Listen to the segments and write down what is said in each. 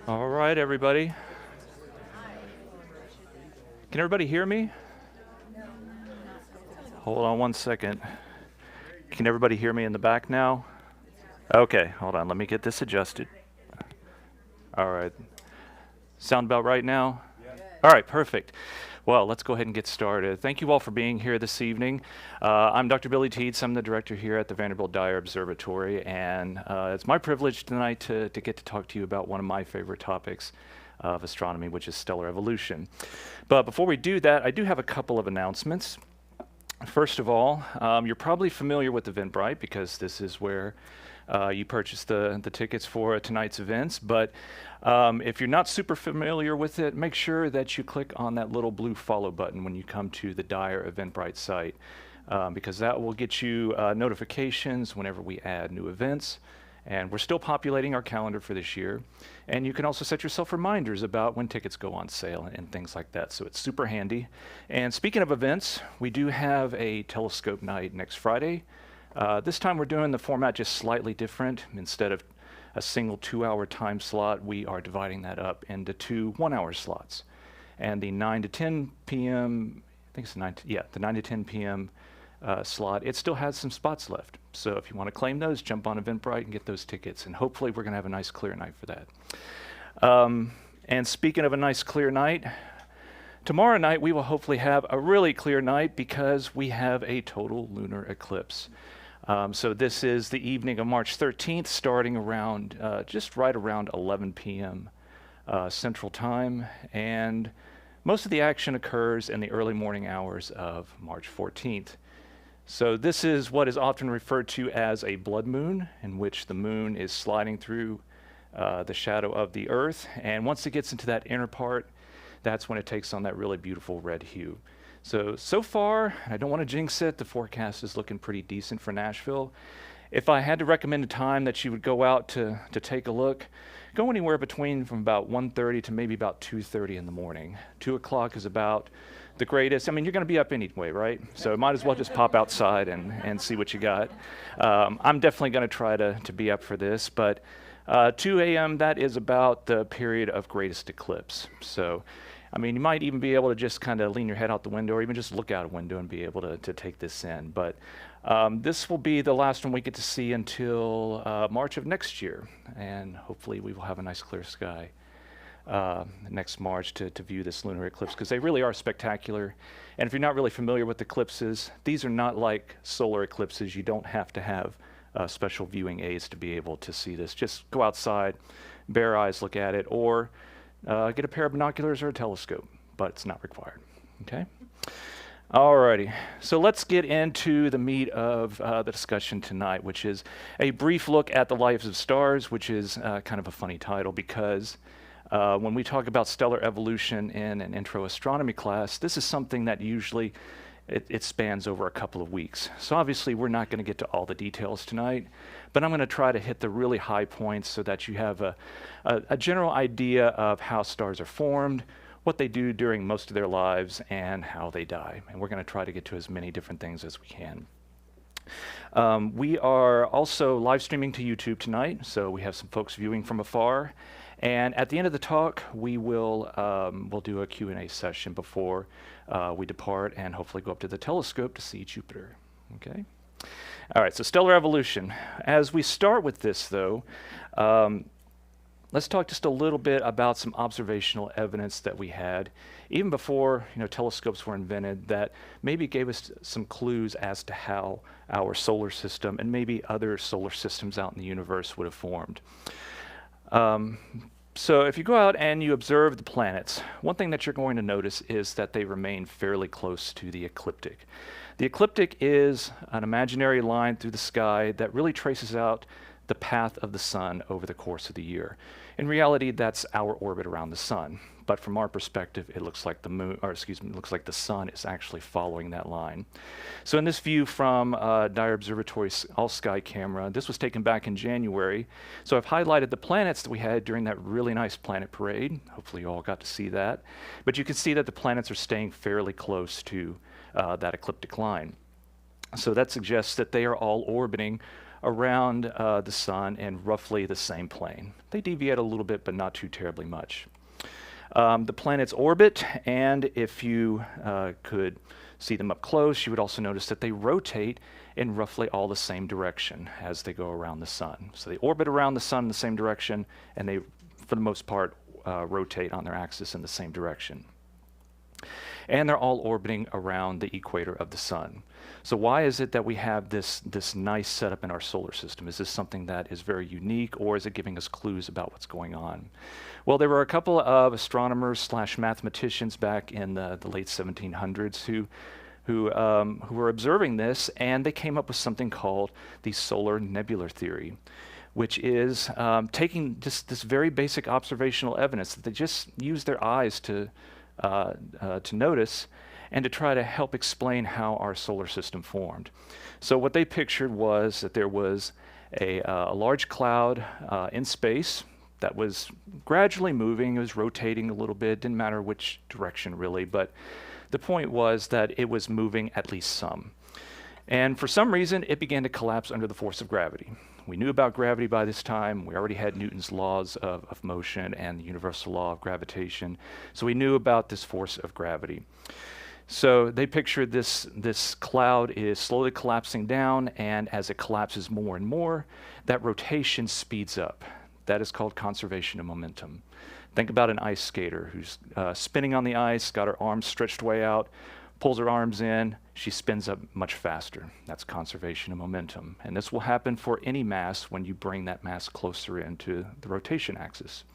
All right, everybody. Can everybody hear me? Hold on one second. Can everybody hear me in the back now? Okay, hold on. Let me get this adjusted. All right. Sound about right now? All right, perfect. Well, let's go ahead and get started. Thank you all for being here this evening. I'm Dr. Billy Teets. I'm the director here at the Vanderbilt Dyer Observatory, and it's my privilege tonight to get to talk to you about one of my favorite topics of astronomy, which is stellar evolution. But before we do that, I do have a couple of announcements. First of all, you're probably familiar with Eventbrite because this is where you purchase the tickets for tonight's events. But if you're not super familiar with it, make sure that you click on that little blue follow button when you come to the Dyer Eventbrite site, because that will get you notifications whenever we add new events. And we're still populating our calendar for this year. And you can also set yourself reminders about when tickets go on sale and things like that. So it's super handy. And speaking of events, we do have a telescope night next Friday. This time we're doing the format just slightly different. Instead of a single 2-hour time slot, we are dividing that up into 2 1-hour slots. And the 9 to 10 p.m., I think it's the 9 to 10 p.m. Slot, it still has some spots left. So if you want to claim those, jump on Eventbrite and get those tickets. And hopefully we're going to have a nice clear night for that. And speaking of a nice clear night, tomorrow night we will hopefully have a really clear night because we have a total lunar eclipse. So this is the evening of March 13th, starting around just right around 11 p.m. Central Time. And most of the action occurs in the early morning hours of March 14th. So this is what is often referred to as a blood moon, in which the moon is sliding through the shadow of the Earth. And once it gets into that inner part, that's when it takes on that really beautiful red hue. So far, I don't want to jinx it, the forecast is looking pretty decent for Nashville. If I had to recommend a time that you would go out to take a look, go anywhere between from about 1:30 to maybe about 2:30 in the morning. 2 o'clock is about the greatest. I mean, you're going to be up anyway, right? So might as well just pop outside and see what you got. I'm definitely going to try to be up for this, but 2 a.m., that is about the period of greatest eclipse. So, I mean, you might even be able to just kind of lean your head out the window or even just look out a window and be able to take this in. But this will be the last one we get to see until March of next year. And hopefully we will have a nice clear sky next March to view this lunar eclipse, because they really are spectacular. And if you're not really familiar with eclipses, these are not like solar eclipses. You don't have to have special viewing aids to be able to see this. Just go outside, bare eyes look at it, or get a pair of binoculars or a telescope, but it's not required. Okay? Alrighty, so let's get into the meat of the discussion tonight, which is a brief look at the lives of stars, which is kind of a funny title because when we talk about stellar evolution in an intro astronomy class, this is something that usually it spans over a couple of weeks. So obviously we're not going to get to all the details tonight, but I'm going to try to hit the really high points so that you have a general idea of how stars are formed, what they do during most of their lives, and how they die. And we're going to try to get to as many different things as we can. We are also live streaming to YouTube tonight, so we have some folks viewing from afar. And at the end of the talk, we will we'll do a Q&A session before we depart and hopefully go up to the telescope to see Jupiter. Okay? All right, so stellar evolution. As we start with this, though, let's talk just a little bit about some observational evidence that we had, even before telescopes were invented, that maybe gave us some clues as to how our solar system and maybe other solar systems out in the universe would have formed. So if you go out and you observe the planets, one thing that you're going to notice is that they remain fairly close to the ecliptic. The ecliptic is an imaginary line through the sky that really traces out the path of the sun over the course of the year. In reality, that's our orbit around the sun. But from our perspective, it looks like it looks like the sun is actually following that line. So in this view from Dyer Observatory's all-sky camera, this was taken back in January. So I've highlighted the planets that we had during that really nice planet parade. Hopefully you all got to see that. But you can see that the planets are staying fairly close to that ecliptic line. So that suggests that they are all orbiting around the sun in roughly the same plane. They deviate a little bit, but not too terribly much. The planets orbit, and if you could see them up close, you would also notice that they rotate in roughly all the same direction as they go around the sun. So they orbit around the sun in the same direction, and they, for the most part, rotate on their axis in the same direction. And they're all orbiting around the equator of the sun. So why is it that we have this nice setup in our solar system? Is this something that is very unique, or is it giving us clues about what's going on? Well, there were a couple of astronomers / mathematicians back in the late 1700s who were observing this, and they came up with something called the solar nebular theory, which is taking just this very basic observational evidence that they just use their eyes to notice, and to try to help explain how our solar system formed. So what they pictured was that there was a large cloud in space that was gradually moving. It was rotating a little bit, didn't matter which direction really, but the point was that it was moving at least some. And for some reason, it began to collapse under the force of gravity. We knew about gravity by this time. We already had Newton's laws of motion and the universal law of gravitation. So we knew about this force of gravity. So they pictured this cloud is slowly collapsing down, and as it collapses more and more, that rotation speeds up. That is called conservation of momentum. Think about an ice skater who's spinning on the ice, got her arms stretched way out, pulls her arms in, she spins up much faster. That's conservation of momentum. And this will happen for any mass when you bring that mass closer into the rotation axis.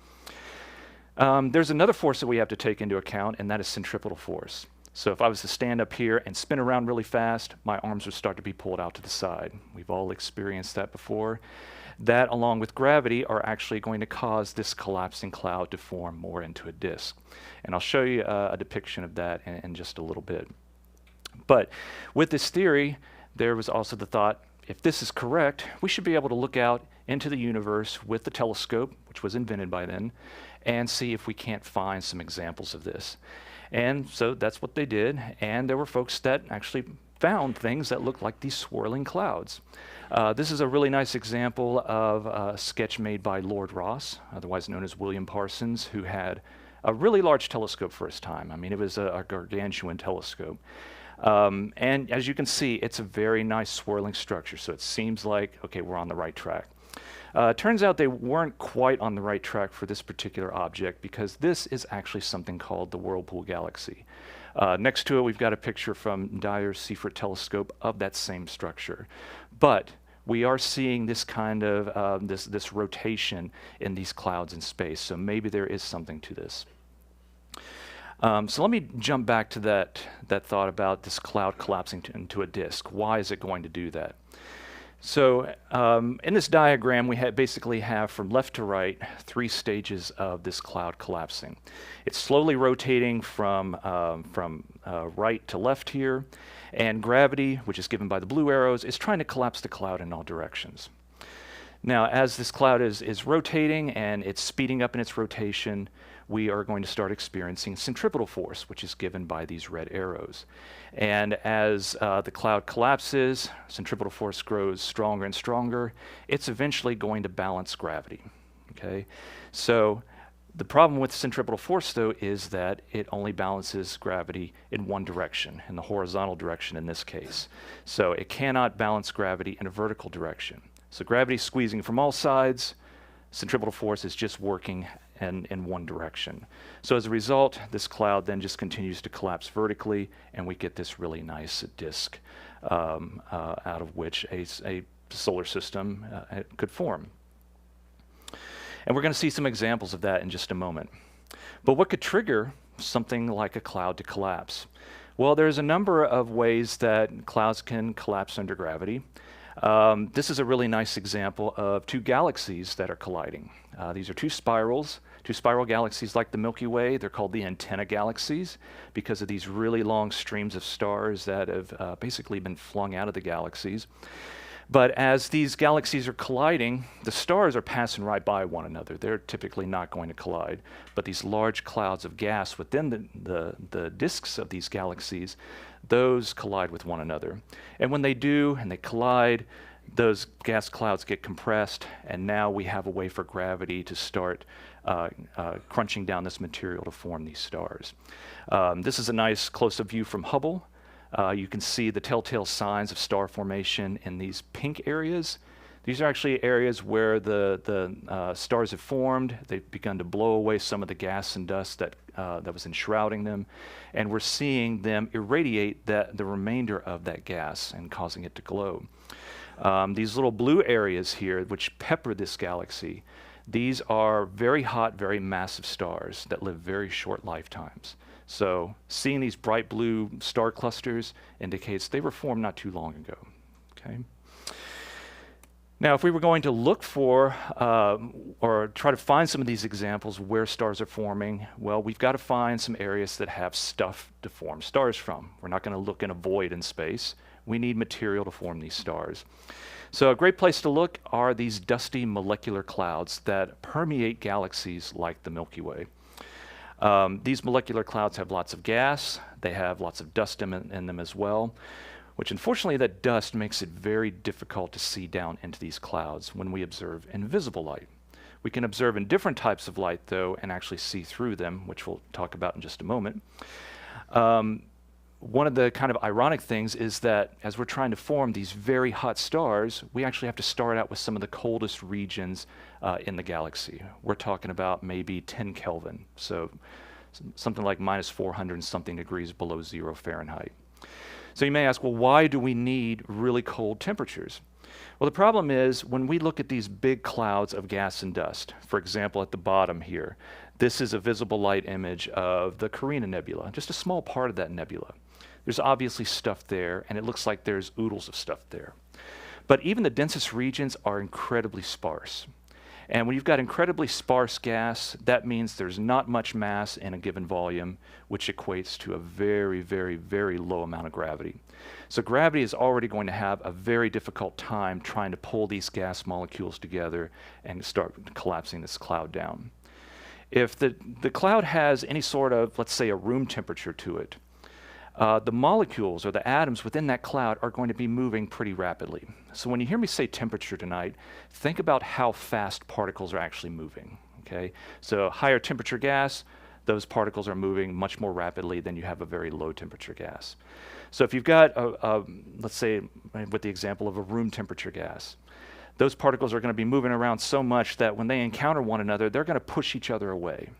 There's another force that we have to take into account, and that is centripetal force. So if I was to stand up here and spin around really fast, my arms would start to be pulled out to the side. We've all experienced that before. That, along with gravity, are actually going to cause this collapsing cloud to form more into a disk. And I'll show you a depiction of that in just a little bit. But with this theory, there was also the thought, if this is correct, we should be able to look out into the universe with the telescope, which was invented by then, and see if we can't find some examples of this. And so that's what they did, and there were folks that actually found things that looked like these swirling clouds. This is a really nice example of a sketch made by Lord Rosse, otherwise known as William Parsons, who had a really large telescope for his time. I mean, it was a gargantuan telescope. And as you can see, it's a very nice swirling structure, so it seems like, okay, we're on the right track. Turns out they weren't quite on the right track for this particular object, because this is actually something called the Whirlpool Galaxy. Next to it, we've got a picture from Dyer's Seaford telescope of that same structure. But we are seeing this kind of this rotation in these clouds in space, so maybe there is something to this. So let me jump back to that thought about this cloud collapsing into a disk. Why is it going to do that? So in this diagram, we basically have from left to right 3 stages of this cloud collapsing. It's slowly rotating from right to left here, and gravity, which is given by the blue arrows, is trying to collapse the cloud in all directions. Now, as this cloud is rotating and it's speeding up in its rotation, we are going to start experiencing centripetal force, which is given by these red arrows. And as the cloud collapses, centripetal force grows stronger and stronger. It's eventually going to balance gravity. Okay, so the problem with centripetal force, though, is that it only balances gravity in one direction, in the horizontal direction in this case. So it cannot balance gravity in a vertical direction. So gravity is squeezing from all sides. Centripetal force is just working in one direction. So as a result, this cloud then just continues to collapse vertically, and we get this really nice disk out of which a solar system could form. And we're going to see some examples of that in just a moment. But what could trigger something like a cloud to collapse? Well, there's a number of ways that clouds can collapse under gravity. This is a really nice example of 2 galaxies that are colliding. These are 2 spiral galaxies like the Milky Way. They're called the antenna galaxies because of these really long streams of stars that have basically been flung out of the galaxies. But as these galaxies are colliding, the stars are passing right by one another. They're typically not going to collide. But these large clouds of gas within the disks of these galaxies, those collide with one another. And when they do, and they collide, those gas clouds get compressed, and now we have a way for gravity to start crunching down this material to form these stars. This is a nice close-up view from Hubble. You can see the telltale signs of star formation in these pink areas. These are actually areas where the stars have formed. They've begun to blow away some of the gas and dust that was enshrouding them, and we're seeing them irradiate the remainder of that gas and causing it to glow. These little blue areas here, which pepper this galaxy, these are very hot, very massive stars that live very short lifetimes. So seeing these bright blue star clusters indicates they were formed not too long ago. Okay. Now, if we were going to look for or try to find some of these examples where stars are forming, well, we've got to find some areas that have stuff to form stars from. We're not going to look in a void in space. We need material to form these stars. So a great place to look are these dusty molecular clouds that permeate galaxies like the Milky Way. These molecular clouds have lots of gas. They have lots of dust in them as well, which unfortunately that dust makes it very difficult to see down into these clouds when we observe in visible light. We can observe in different types of light, though, and actually see through them, which we'll talk about in just a moment. One of the kind of ironic things is that as we're trying to form these very hot stars, we actually have to start out with some of the coldest regions in the galaxy. We're talking about maybe 10 Kelvin, so something like minus 400 and something degrees below 0 Fahrenheit. So you may ask, well, why do we need really cold temperatures? Well, the problem is when we look at these big clouds of gas and dust, for example, at the bottom here, this is a visible light image of the Carina Nebula, just a small part of that nebula. There's obviously stuff there, and it looks like there's oodles of stuff there. But even the densest regions are incredibly sparse. And when you've got incredibly sparse gas, that means there's not much mass in a given volume, which equates to a very, very, very low amount of gravity. So gravity is already going to have a very difficult time trying to pull these gas molecules together and start collapsing this cloud down. If the cloud has any sort of, let's say, a room temperature to it, the molecules or the atoms within that cloud are going to be moving pretty rapidly. So when you hear me say temperature tonight, think about how fast particles are actually moving. Okay? So higher temperature gas, those particles are moving much more rapidly than you have a very low temperature gas. So if you've got, let's say, with the example of a room temperature gas, those particles are going to be moving around so much that when they encounter one another, they're going to push each other away.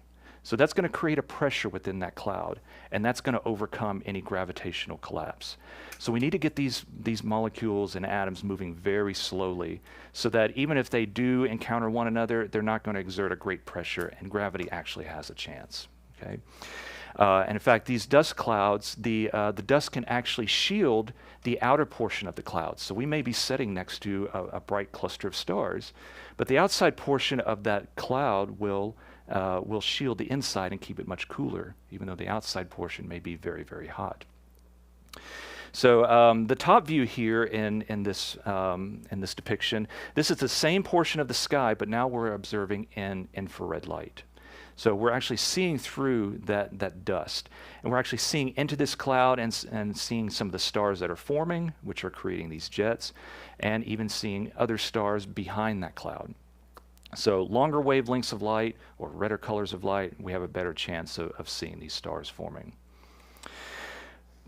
So that's going to create a pressure within that cloud, and that's going to overcome any gravitational collapse. So we need to get these molecules and atoms moving very slowly so that even if they do encounter one another, they're not going to exert a great pressure, and gravity actually has a chance. Okay? And in fact, these dust clouds, the dust can actually shield the outer portion of the cloud. So we may be sitting next to a bright cluster of stars, but the outside portion of that cloud will shield the inside and keep it much cooler, even though the outside portion may be very, very hot. So the top view here in this depiction, this is the same portion of the sky, but now we're observing in infrared light. So we're actually seeing through that dust, and we're actually seeing into this cloud and seeing some of the stars that are forming, which are creating these jets, and even seeing other stars behind that cloud. So longer wavelengths of light or redder colors of light, we have a better chance of seeing these stars forming.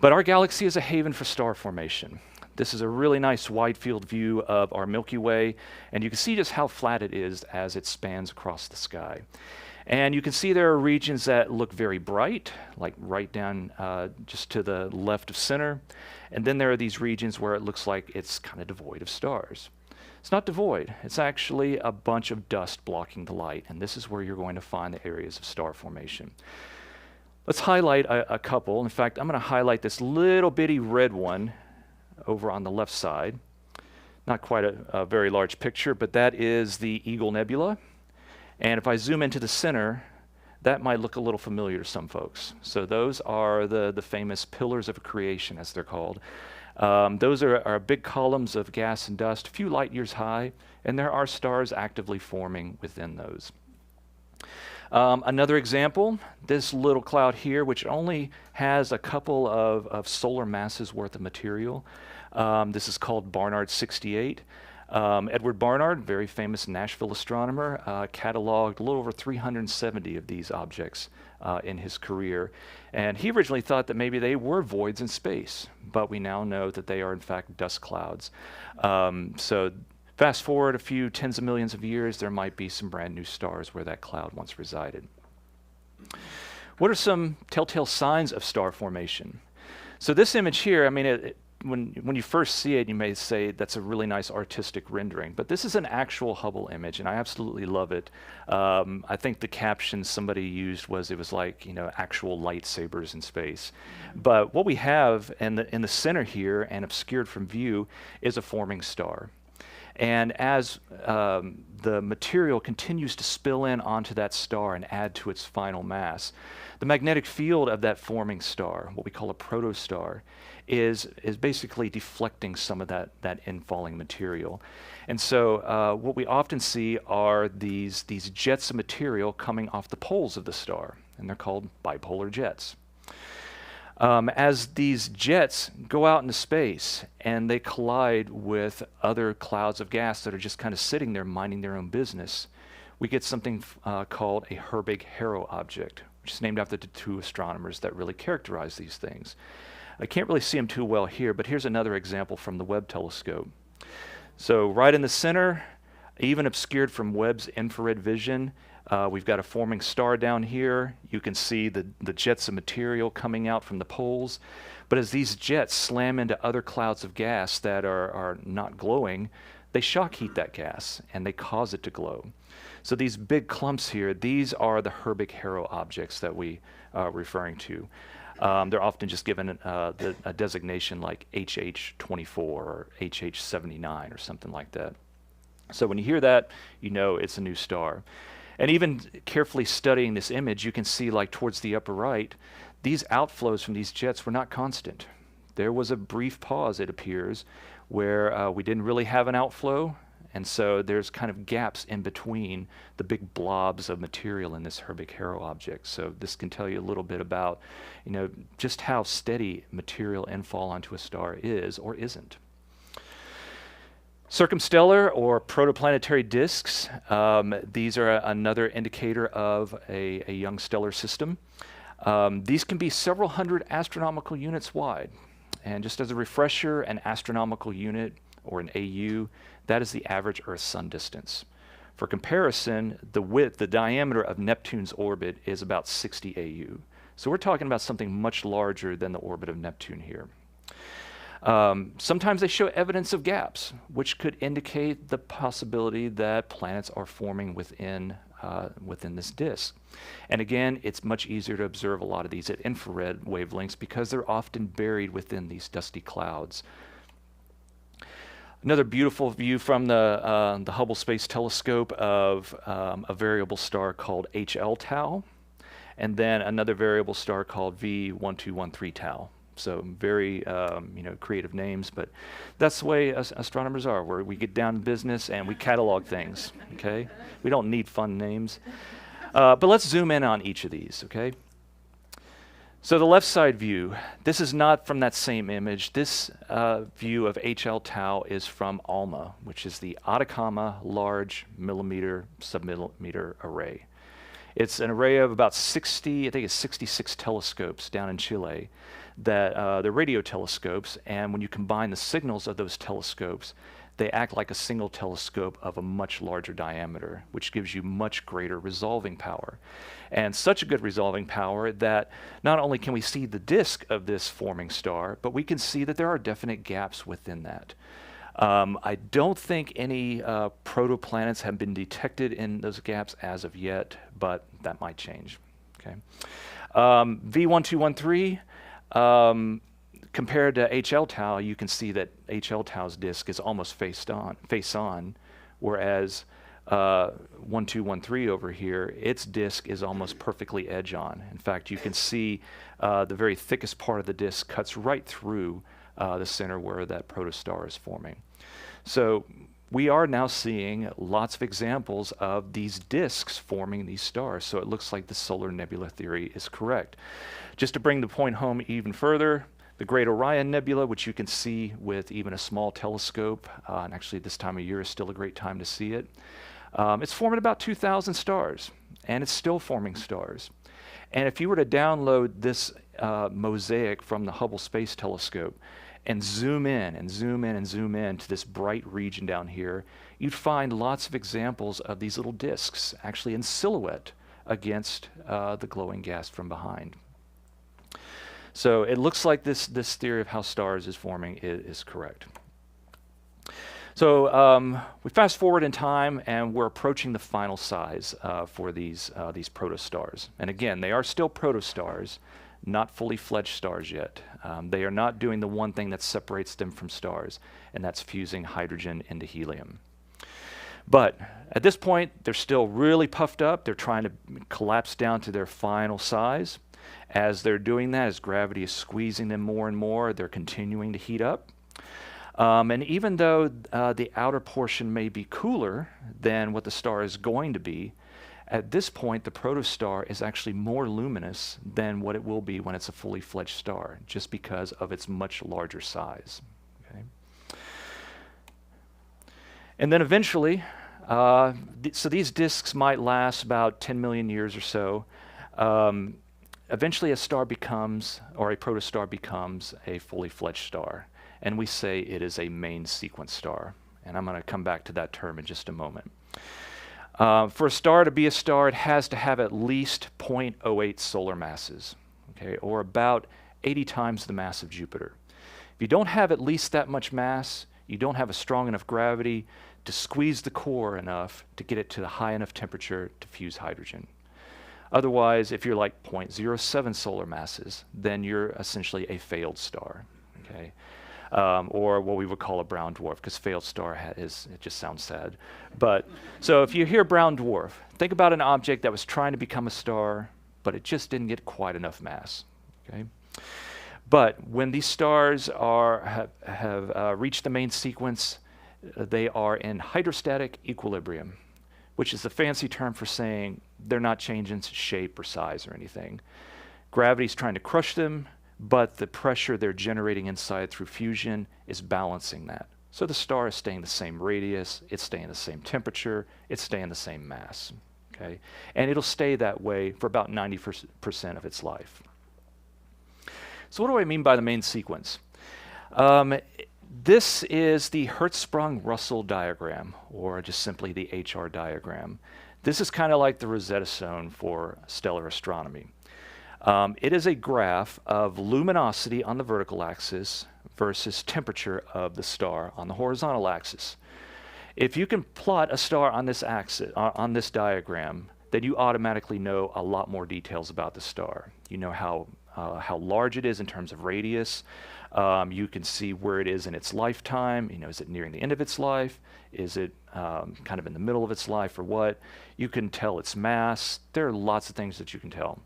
But our galaxy is a haven for star formation. This is a really nice wide field view of our Milky Way, and you can see just how flat it is as it spans across the sky. And you can see there are regions that look very bright, like right down just to the left of center. And then there are these regions where it looks like it's kind of devoid of stars. It's not devoid. It's actually a bunch of dust blocking the light. And this is where you're going to find the areas of star formation. Let's highlight a couple. In fact, I'm going to highlight this little bitty red one over on the left side. Not quite a very large picture, but that is the Eagle Nebula. And if I zoom into the center, that might look a little familiar to some folks. So those are the famous pillars of creation, as they're called. Those are big columns of gas and dust, a few light years high, and there are stars actively forming within those. Another example, this little cloud here, which only has a couple of solar masses worth of material. This is called Barnard 68. Edward Barnard, very famous Nashville astronomer, cataloged a little over 370 of these objects in his career. And he originally thought that maybe they were voids in space, but we now know that they are in fact dust clouds. So fast forward a few tens of millions of years, there might be some brand new stars where that cloud once resided. What are some telltale signs of star formation? So this image here, I mean, when you first see it, you may say that's a really nice artistic rendering, but this is an actual Hubble image, and I absolutely love it. I think the caption somebody used was, it was like, you know, actual lightsabers in space. But what we have in the center here, and obscured from view, is a forming star. And as the material continues to spill in onto that star and add to its final mass, the magnetic field of that forming star, what we call a protostar, is basically deflecting some of that infalling material. And so what we often see are these jets of material coming off the poles of the star, and they're called bipolar jets. As these jets go out into space and they collide with other clouds of gas that are just kind of sitting there minding their own business, we get something called a Herbig-Haro object, which is named after the two astronomers that really characterize these things. I can't really see them too well here, but here's another example from the Webb telescope. So right in the center, even obscured from Webb's infrared vision, we've got a forming star down here. You can see the jets of material coming out from the poles. But as these jets slam into other clouds of gas that are not glowing, they shock heat that gas and they cause it to glow. So these big clumps here, these are the Herbig-Haro objects that we are referring to. They're often just given a designation like HH24 or HH79 or something like that. So when you hear that, you know it's a new star. And even carefully studying this image, you can see, like towards the upper right, these outflows from these jets were not constant. There was a brief pause, it appears, where we didn't really have an outflow, and so there's kind of gaps in between the big blobs of material in this Herbig-Haro object. So this can tell you a little bit about, you know, just how steady material infall onto a star is or isn't. Circumstellar or protoplanetary disks, these are another indicator of a young stellar system. These can be several hundred astronomical units wide. And just as a refresher, an astronomical unit, or an AU, that is the average Earth-Sun distance. For comparison, the diameter of Neptune's orbit is about 60 AU. So we're talking about something much larger than the orbit of Neptune here. Sometimes they show evidence of gaps, which could indicate the possibility that planets are forming within this disk. And again, it's much easier to observe a lot of these at infrared wavelengths because they're often buried within these dusty clouds. Another beautiful view from the Hubble Space Telescope of a variable star called HL Tau, and then another variable star called V1213 Tau. So very creative names, but that's the way astronomers are, where we get down to business and we catalog things, okay? We don't need fun names. But let's zoom in on each of these, okay? So the left side view, this is not from that same image. This view of HL Tau is from ALMA, which is the Atacama Large Millimeter Submillimeter Array. It's an array of about 60, I think it's 66 telescopes down in Chile that they're radio telescopes, and when you combine the signals of those telescopes, they act like a single telescope of a much larger diameter, which gives you much greater resolving power. And such a good resolving power that not only can we see the disk of this forming star, but we can see that there are definite gaps within that. I don't think any protoplanets have been detected in those gaps as of yet, but that might change. Okay. V1213, compared to HL Tau, you can see that HL Tau's disk is almost face on, whereas 1213 over here, its disk is almost perfectly edge on. In fact, you can see the very thickest part of the disk cuts right through the center where that protostar is forming. So we are now seeing lots of examples of these disks forming these stars. So it looks like the solar nebula theory is correct. Just to bring the point home even further, The Great Orion Nebula, which you can see with even a small telescope, and actually this time of year is still a great time to see it. It's forming about 2,000 stars, and it's still forming stars. And if you were to download this mosaic from the Hubble Space Telescope and zoom in and zoom in and zoom in to this bright region down here, you'd find lots of examples of these little disks actually in silhouette against the glowing gas from behind. So it looks like this theory of how stars is forming is correct. So we fast forward in time, and we're approaching the final size for these protostars. And again, they are still protostars, not fully fledged stars yet. They are not doing the one thing that separates them from stars, and that's fusing hydrogen into helium. But at this point, they're still really puffed up. They're trying to collapse down to their final size. As they're doing that, as gravity is squeezing them more and more, they're continuing to heat up. And even though the outer portion may be cooler than what the star is going to be, at this point, the protostar is actually more luminous than what it will be when it's a fully fledged star, just because of its much larger size. Okay? And then eventually, so these disks might last about 10 million years or so. Eventually a star becomes, or a protostar becomes, a fully fledged star. And we say it is a main sequence star. And I'm going to come back to that term in just a moment. For a star to be a star, it has to have at least 0.08 solar masses, okay, or about 80 times the mass of Jupiter. If you don't have at least that much mass, you don't have a strong enough gravity to squeeze the core enough to get it to the high enough temperature to fuse hydrogen. Otherwise, if you're like 0.07 solar masses, then you're essentially a failed star, okay? Or what we would call a brown dwarf, because failed star it just sounds sad. But so if you hear brown dwarf, think about an object that was trying to become a star, but it just didn't get quite enough mass, okay? But when these stars have reached the main sequence, they are in hydrostatic equilibrium, which is the fancy term for saying they're not changing shape or size or anything. Gravity's trying to crush them, but the pressure they're generating inside through fusion is balancing that. So the star is staying the same radius, it's staying the same temperature, it's staying the same mass, okay? And it'll stay that way for about 90% of its life. So what do I mean by the main sequence? This is the Hertzsprung-Russell diagram, or just simply the HR diagram. This is kind of like the Rosetta Stone for stellar astronomy. It is a graph of luminosity on the vertical axis versus temperature of the star on the horizontal axis. If you can plot a star on this axis, on this diagram, then you automatically know a lot more details about the star. You know how large it is in terms of radius. You can see where it is in its lifetime. You know, is it nearing the end of its life? Is it kind of in the middle of its life, or what? You can tell its mass. There are lots of things that you can tell.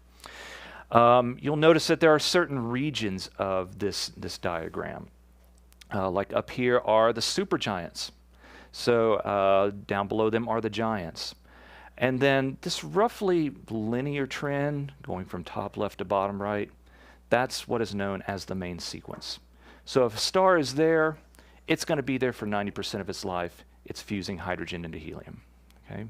You'll notice that there are certain regions of this diagram. Like up here are the supergiants. So down below them are the giants. And then this roughly linear trend going from top left to bottom right, that's what is known as the main sequence. So if a star is there, it's going to be there for 90% of its life. It's fusing hydrogen into helium. Okay.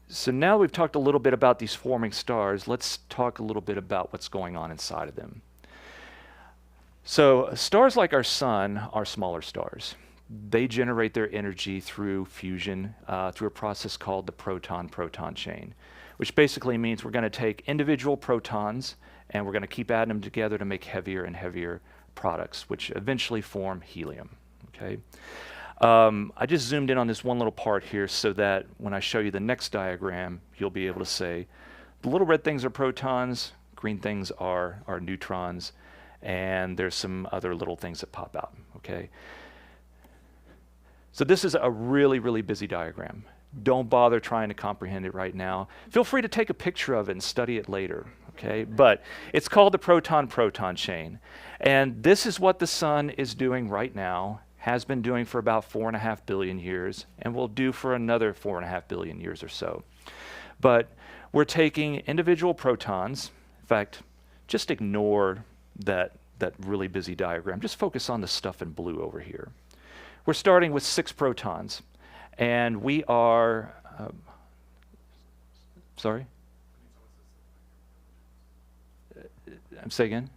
So now we've talked a little bit about these forming stars. Let's talk a little bit about what's going on inside of them. So stars like our sun are smaller stars. They generate their energy through fusion, through a process called the proton-proton chain, which basically means we're going to take individual protons and we're going to keep adding them together to make heavier and heavier products, which eventually form helium. Okay. I just zoomed in on this one little part here so that when I show you the next diagram, you'll be able to say the little red things are protons, green things are neutrons, and there's some other little things that pop out. Okay. So this is a really, really busy diagram. Don't bother trying to comprehend it right now. Feel free to take a picture of it and study it later, okay? But it's called the proton-proton chain. And this is what the sun is doing right now, has been doing for about 4.5 billion years, and will do for another 4.5 billion years or so. But we're taking individual protons. In fact, just ignore that really busy diagram. Just focus on the stuff in blue over here. We're starting with 6 protons, and we are, sorry? Say again?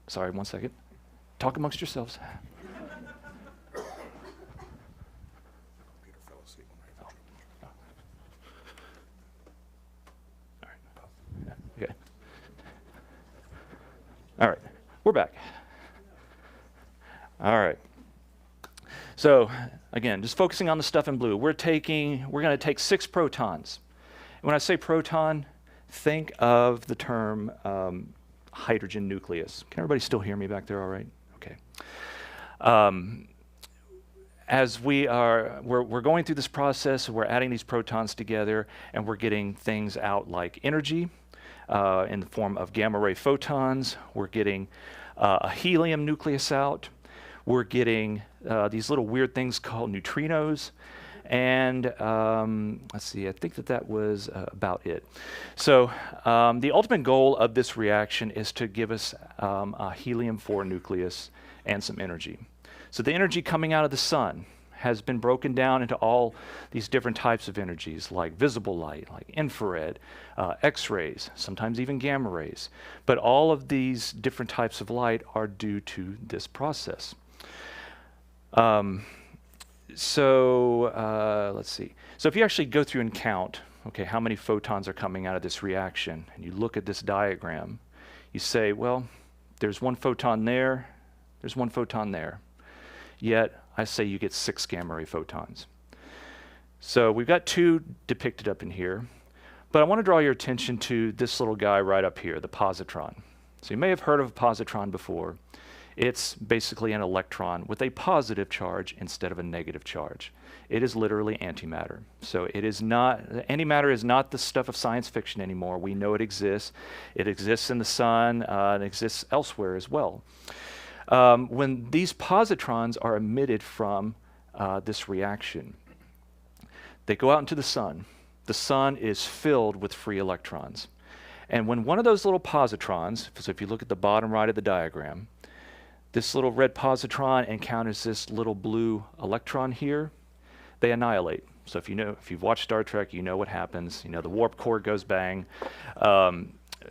Sorry, 1 second. Talk amongst yourselves. Okay. All right, we're back. All right. So again, just focusing on the stuff in blue. We're going to take 6 protons. And when I say proton, think of the term hydrogen nucleus. Can everybody still hear me back there all right? Okay. As we're going through this process, we're adding these protons together, and we're getting things out like energy in the form of gamma ray photons. We're getting a helium nucleus out. We're getting these little weird things called neutrinos. And let's see, I think that was about it. So the ultimate goal of this reaction is to give us a helium-4 nucleus and some energy. So the energy coming out of the sun has been broken down into all these different types of energies, like visible light, like infrared, X-rays, sometimes even gamma rays. But all of these different types of light are due to this process. Let's see. So if you actually go through and count, okay, how many photons are coming out of this reaction, and you look at this diagram, you say, well, there's 1 photon there, there's 1 photon there. Yet, I say you get 6 gamma ray photons. So we've got 2 depicted up in here, but I want to draw your attention to this little guy right up here, the positron. So you may have heard of a positron before. It's basically an electron with a positive charge instead of a negative charge. It is literally antimatter. So it is not, antimatter is not the stuff of science fiction anymore. We know it exists. It exists in the sun. It exists elsewhere as well. When these positrons are emitted from this reaction, they go out into the sun. The sun is filled with free electrons. And when one of those little positrons, so if you look at the bottom right of the diagram, this little red positron encounters this little blue electron here, they annihilate. So if you've watched Star Trek, you know what happens. You know, the warp core goes bang.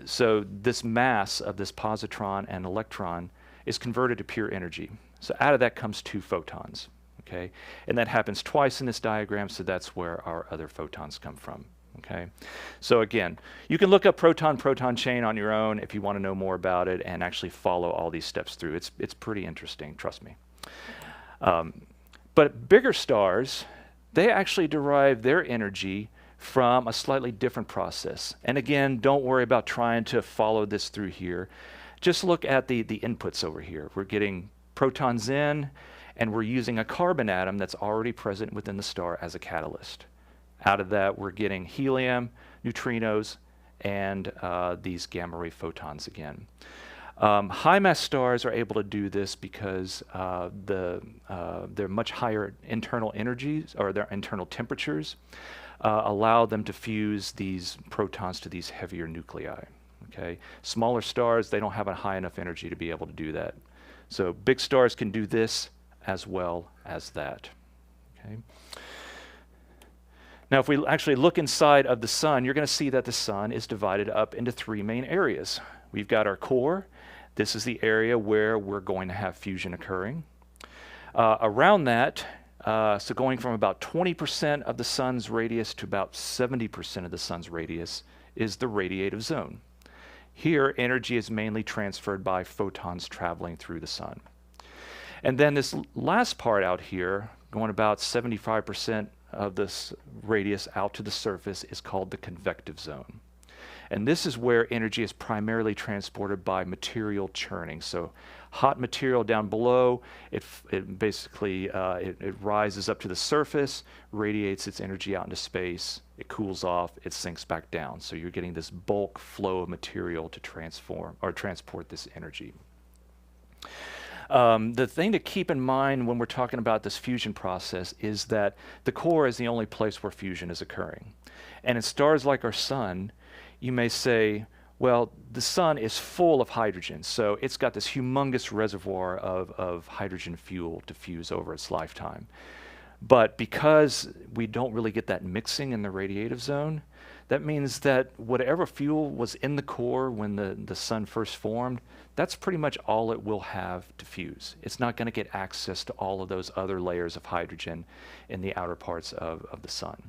So this mass of this positron and electron is converted to pure energy. So out of that comes 2 photons, okay? And that happens twice in this diagram, so that's where our other photons come from, okay? So again, you can look up proton-proton chain on your own if you want to know more about it and actually follow all these steps through. It's pretty interesting, trust me. But bigger stars, they actually derive their energy from a slightly different process. And again, don't worry about trying to follow this through here. Just look at the inputs over here. We're getting protons in, and we're using a carbon atom that's already present within the star as a catalyst. Out of that, we're getting helium, neutrinos, and these gamma ray photons again. High mass stars are able to do this because their much higher internal energies, or their internal temperatures, allow them to fuse these protons to these heavier nuclei. Okay? Smaller stars, they don't have a high enough energy to be able to do that. So big stars can do this as well as that. Okay? Now, if we actually look inside of the sun, you're going to see that the sun is divided up into 3 main areas. We've got our core. This is the area where we're going to have fusion occurring. Around that, so going from about 20% of the sun's radius to about 70% of the sun's radius is the radiative zone. Here, energy is mainly transferred by photons traveling through the sun. And then this last part out here, going about 75% of this radius out to the surface, is called the convective zone. And this is where energy is primarily transported by material churning. So hot material down below, it basically rises up to the surface, radiates its energy out into space, it cools off, it sinks back down. So you're getting this bulk flow of material to transform or transport this energy. The thing to keep in mind when we're talking about this fusion process is that the core is the only place where fusion is occurring. And in stars like our sun, you may say, Well, the sun is full of hydrogen, so it's got this humongous reservoir of hydrogen fuel to fuse over its lifetime. But because we don't really get that mixing in the radiative zone, that means that whatever fuel was in the core when the sun first formed, that's pretty much all it will have to fuse. It's not going to get access to all of those other layers of hydrogen in the outer parts of the sun.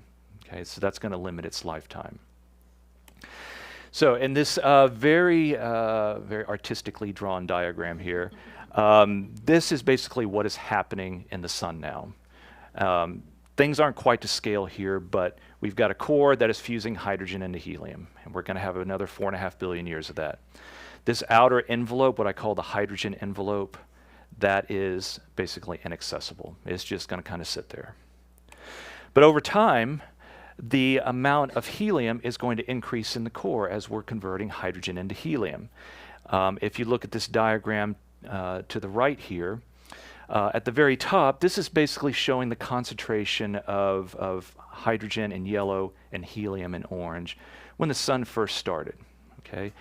Okay, so that's going to limit its lifetime. So in this very artistically drawn diagram here, this is basically what is happening in the sun now. Things aren't quite to scale here, but we've got a core that is fusing hydrogen into helium, and we're going to have another 4.5 billion years of that. This outer envelope, what I call the hydrogen envelope, that is basically inaccessible. It's just going to kind of sit there. But over time, the amount of helium is going to increase in the core as we're converting hydrogen into helium. If you look at this diagram to the right here, at the very top, this is basically showing the concentration of hydrogen in yellow and helium in orange when the sun first started. Okay?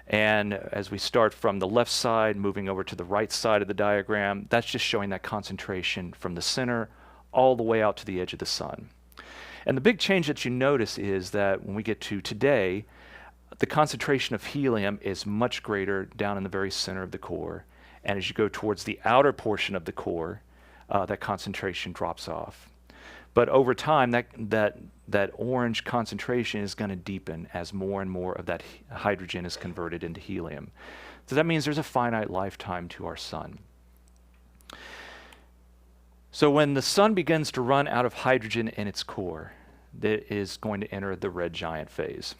And as we start from the left side, moving over to the right side of the diagram, that's just showing that concentration from the center all the way out to the edge of the sun. And the big change that you notice is that when we get to today, the concentration of helium is much greater down in the very center of the core. And as you go towards the outer portion of the core, that concentration drops off. But over time, that orange concentration is going to deepen as more and more of that hydrogen is converted into helium. So that means there's a finite lifetime to our sun. So when the sun begins to run out of hydrogen in its core, it is going to enter the red giant phase.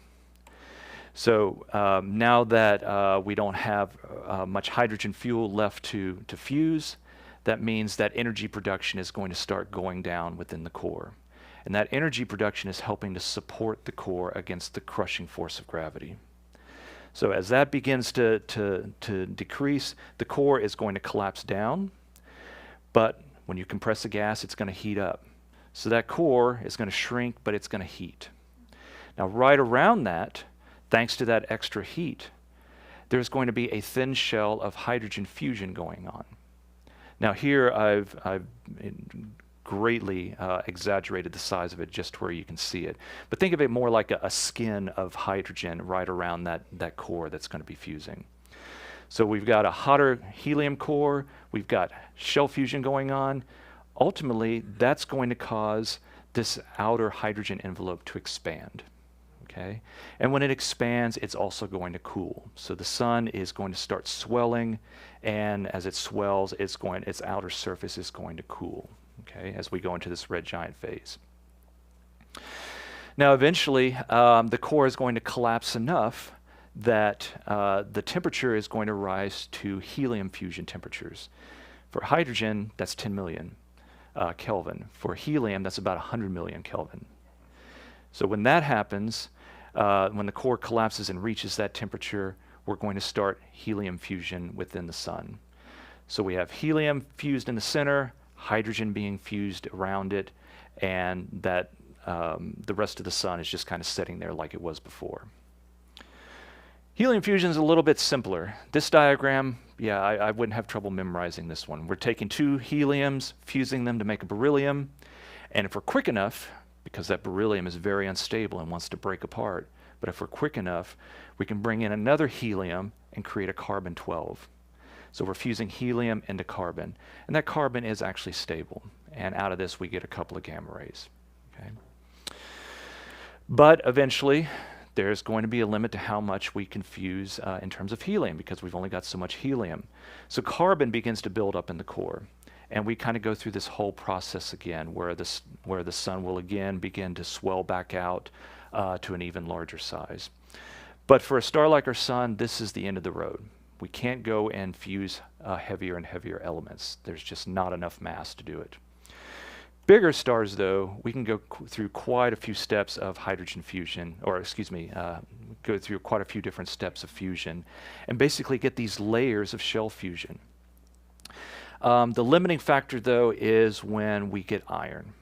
So now that we don't have much hydrogen fuel left to fuse, that means that energy production is going to start going down within the core. And that energy production is helping to support the core against the crushing force of gravity. So as that begins to decrease, the core is going to collapse down, but when you compress a gas, it's going to heat up. So that core is going to shrink, but it's going to heat. Now right around that, thanks to that extra heat, there's going to be a thin shell of hydrogen fusion going on. Now here I've greatly exaggerated the size of it just where you can see it. But think of it more like a skin of hydrogen right around that core that's going to be fusing. So we've got a hotter helium core, we've got shell fusion going on. Ultimately, that's going to cause this outer hydrogen envelope to expand. Okay? And when it expands, it's also going to cool. So the sun is going to start swelling, and as it swells, its outer surface is going to cool, okay, as we go into this red giant phase. Now eventually, the core is going to collapse enough that the temperature is going to rise to helium fusion temperatures. For hydrogen, that's 10 million Kelvin. For helium, that's about 100 million Kelvin. So when that happens, when the core collapses and reaches that temperature, we're going to start helium fusion within the sun. So we have helium fused in the center, hydrogen being fused around it, and that the rest of the sun is just kind of sitting there like it was before. Helium fusion is a little bit simpler. This diagram, yeah, I wouldn't have trouble memorizing this one. We're taking two heliums, fusing them to make a beryllium, and if we're quick enough, because that beryllium is very unstable and wants to break apart, but if we're quick enough, we can bring in another helium and create a carbon-12. So we're fusing helium into carbon, and that carbon is actually stable, and out of this we get a couple of gamma rays. Okay? But eventually, there's going to be a limit to how much we can fuse in terms of helium, because we've only got so much helium. So carbon begins to build up in the core, and we kind of go through this whole process again, where the sun will again begin to swell back out to an even larger size. But for a star like our sun, this is the end of the road. We can't go and fuse heavier and heavier elements. There's just not enough mass to do it. Bigger stars, though, we can go through quite a few steps of hydrogen fusion, or excuse me, go through quite a few different steps of fusion, and basically get these layers of shell fusion. The limiting factor, though, is when we get iron.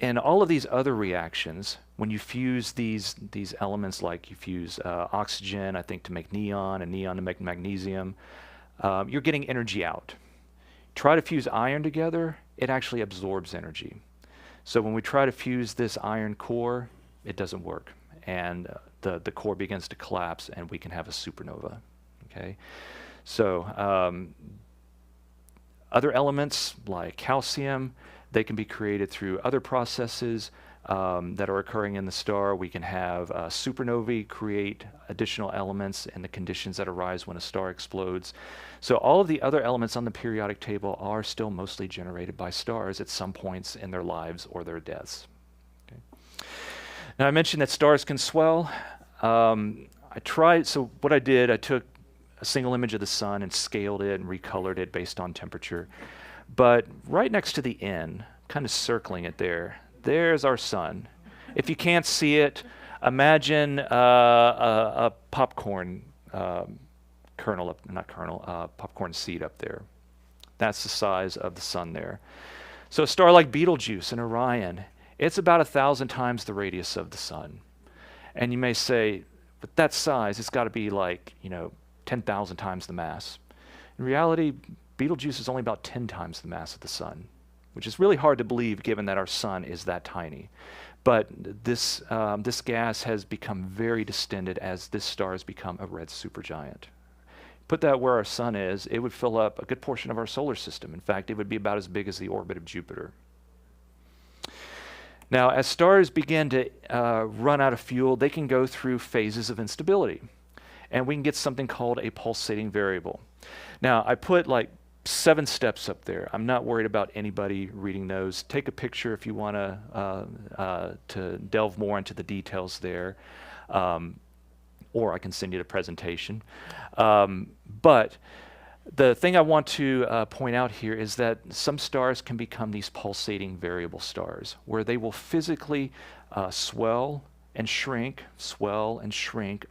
in all of these other reactions, when you fuse these elements, like you fuse oxygen, I think, to make neon, and neon to make magnesium, you're getting energy out. Try to fuse iron together, it actually absorbs energy. So when we try to fuse this iron core, it doesn't work, and the core begins to collapse, and we can have a supernova. Okay, so other elements like calcium, they can be created through other processes that are occurring in the star. We can have supernovae create additional elements and the conditions that arise when a star explodes. So all of the other elements on the periodic table are still mostly generated by stars at some points in their lives or their deaths. Okay. Now I mentioned that stars can swell. So what I did, I took a single image of the sun and scaled it and recolored it based on temperature. But right next to the N, kind of circling it there, there's our sun. If you can't see it, imagine a popcorn popcorn seed up there. That's the size of the sun there. So a star like Betelgeuse and Orion, it's about 1,000 times the radius of the sun. And you may say, but that size, it's got to be like, 10,000 times the mass. In reality, Betelgeuse is only about 10 times the mass of the sun, which is really hard to believe given that our sun is that tiny. But this gas has become very distended as this star has become a red supergiant. Put that where our sun is, it would fill up a good portion of our solar system. In fact, it would be about as big as the orbit of Jupiter. Now, as stars begin to run out of fuel, they can go through phases of instability. And we can get something called a pulsating variable. Now, I put like 7 steps up there. I'm not worried about anybody reading those. Take a picture if you want to delve more into the details there, or I can send you the presentation. But the thing I want to point out here is that some stars can become these pulsating variable stars, where they will physically swell and shrink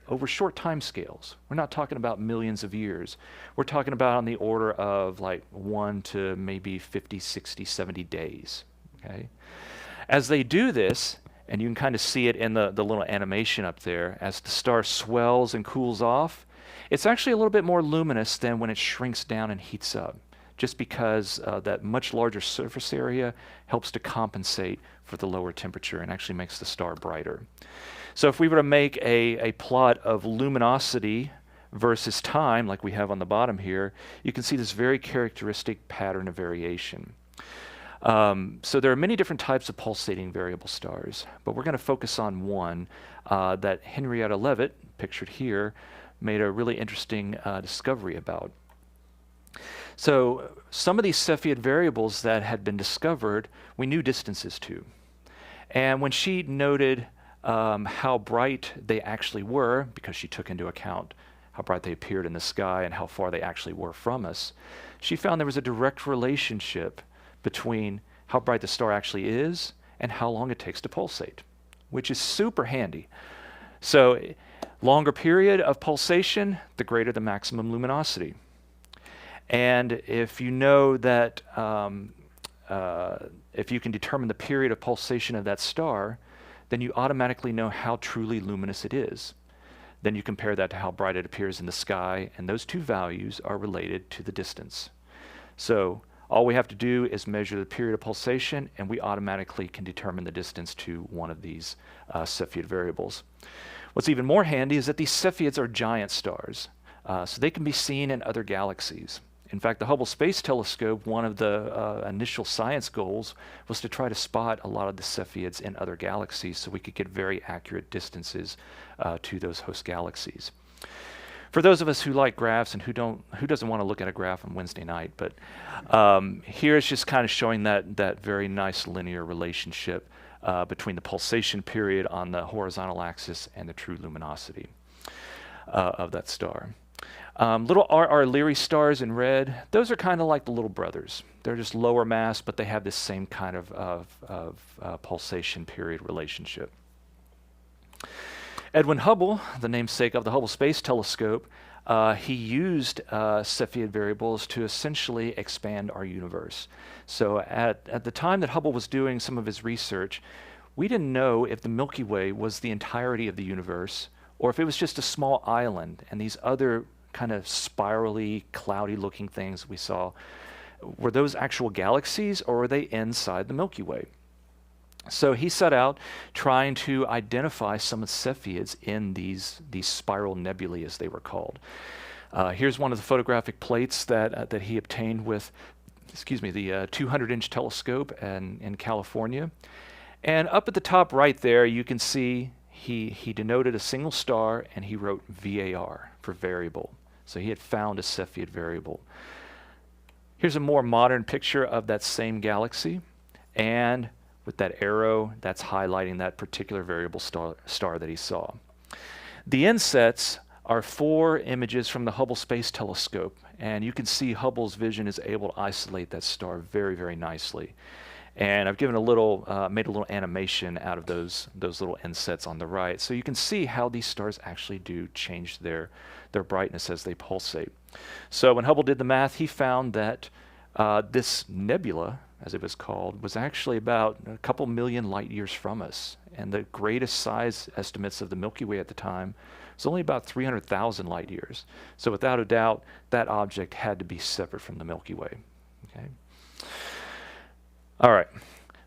over short time scales. We're not talking about millions of years. We're talking about on the order of like 1 to maybe 50, 60, 70 days. Okay? As they do this, and you can kind of see it in the little animation up there, as the star swells and cools off, it's actually a little bit more luminous than when it shrinks down and heats up, just because that much larger surface area helps to compensate for the lower temperature and actually makes the star brighter. So if we were to make a plot of luminosity versus time, like we have on the bottom here, you can see this very characteristic pattern of variation. So there are many different types of pulsating variable stars, but we're going to focus on one that Henrietta Leavitt, pictured here, made a really interesting discovery about. So some of these Cepheid variables that had been discovered, we knew distances to. And when she noted how bright they actually were, because she took into account how bright they appeared in the sky and how far they actually were from us, she found there was a direct relationship between how bright the star actually is and how long it takes to pulsate, which is super handy. So longer period of pulsation, the greater the maximum luminosity. And if you know that, if you can determine the period of pulsation of that star, then you automatically know how truly luminous it is. Then you compare that to how bright it appears in the sky, and those two values are related to the distance. So all we have to do is measure the period of pulsation, and we automatically can determine the distance to one of these Cepheid variables. What's even more handy is that these Cepheids are giant stars, so they can be seen in other galaxies. In fact, the Hubble Space Telescope, one of the initial science goals was to try to spot a lot of the Cepheids in other galaxies so we could get very accurate distances to those host galaxies. For those of us who like graphs and who doesn't want to look at a graph on Wednesday night, but here it's just kind of showing that very nice linear relationship between the pulsation period on the horizontal axis and the true luminosity of that star. Little R.R. Leary stars in red, those are kind of like the little brothers. They're just lower mass, but they have this same kind of pulsation period relationship. Edwin Hubble, the namesake of the Hubble Space Telescope, he used Cepheid variables to essentially expand our universe. So at the time that Hubble was doing some of his research, we didn't know if the Milky Way was the entirety of the universe or if it was just a small island, and these other kind of spirally, cloudy looking things we saw, were those actual galaxies or were they inside the Milky Way? So he set out trying to identify some of the Cepheids in these spiral nebulae, as they were called. Here's one of the photographic plates that he obtained with, the 200-inch telescope in California. And up at the top right there, you can see he denoted a single star and he wrote VAR for variable. So he had found a Cepheid variable. Here's a more modern picture of that same galaxy, and with that arrow, that's highlighting that particular variable star that he saw. The insets are 4 images from the Hubble Space Telescope, and you can see Hubble's vision is able to isolate that star very, very nicely. And I've given made a little animation out of those little insets on the right, so you can see how these stars actually do change their brightness as they pulsate. So when Hubble did the math, he found that this nebula, as it was called, was actually about a couple million light years from us. And the greatest size estimates of the Milky Way at the time was only about 300,000 light years. So without a doubt, that object had to be separate from the Milky Way. Okay. All right,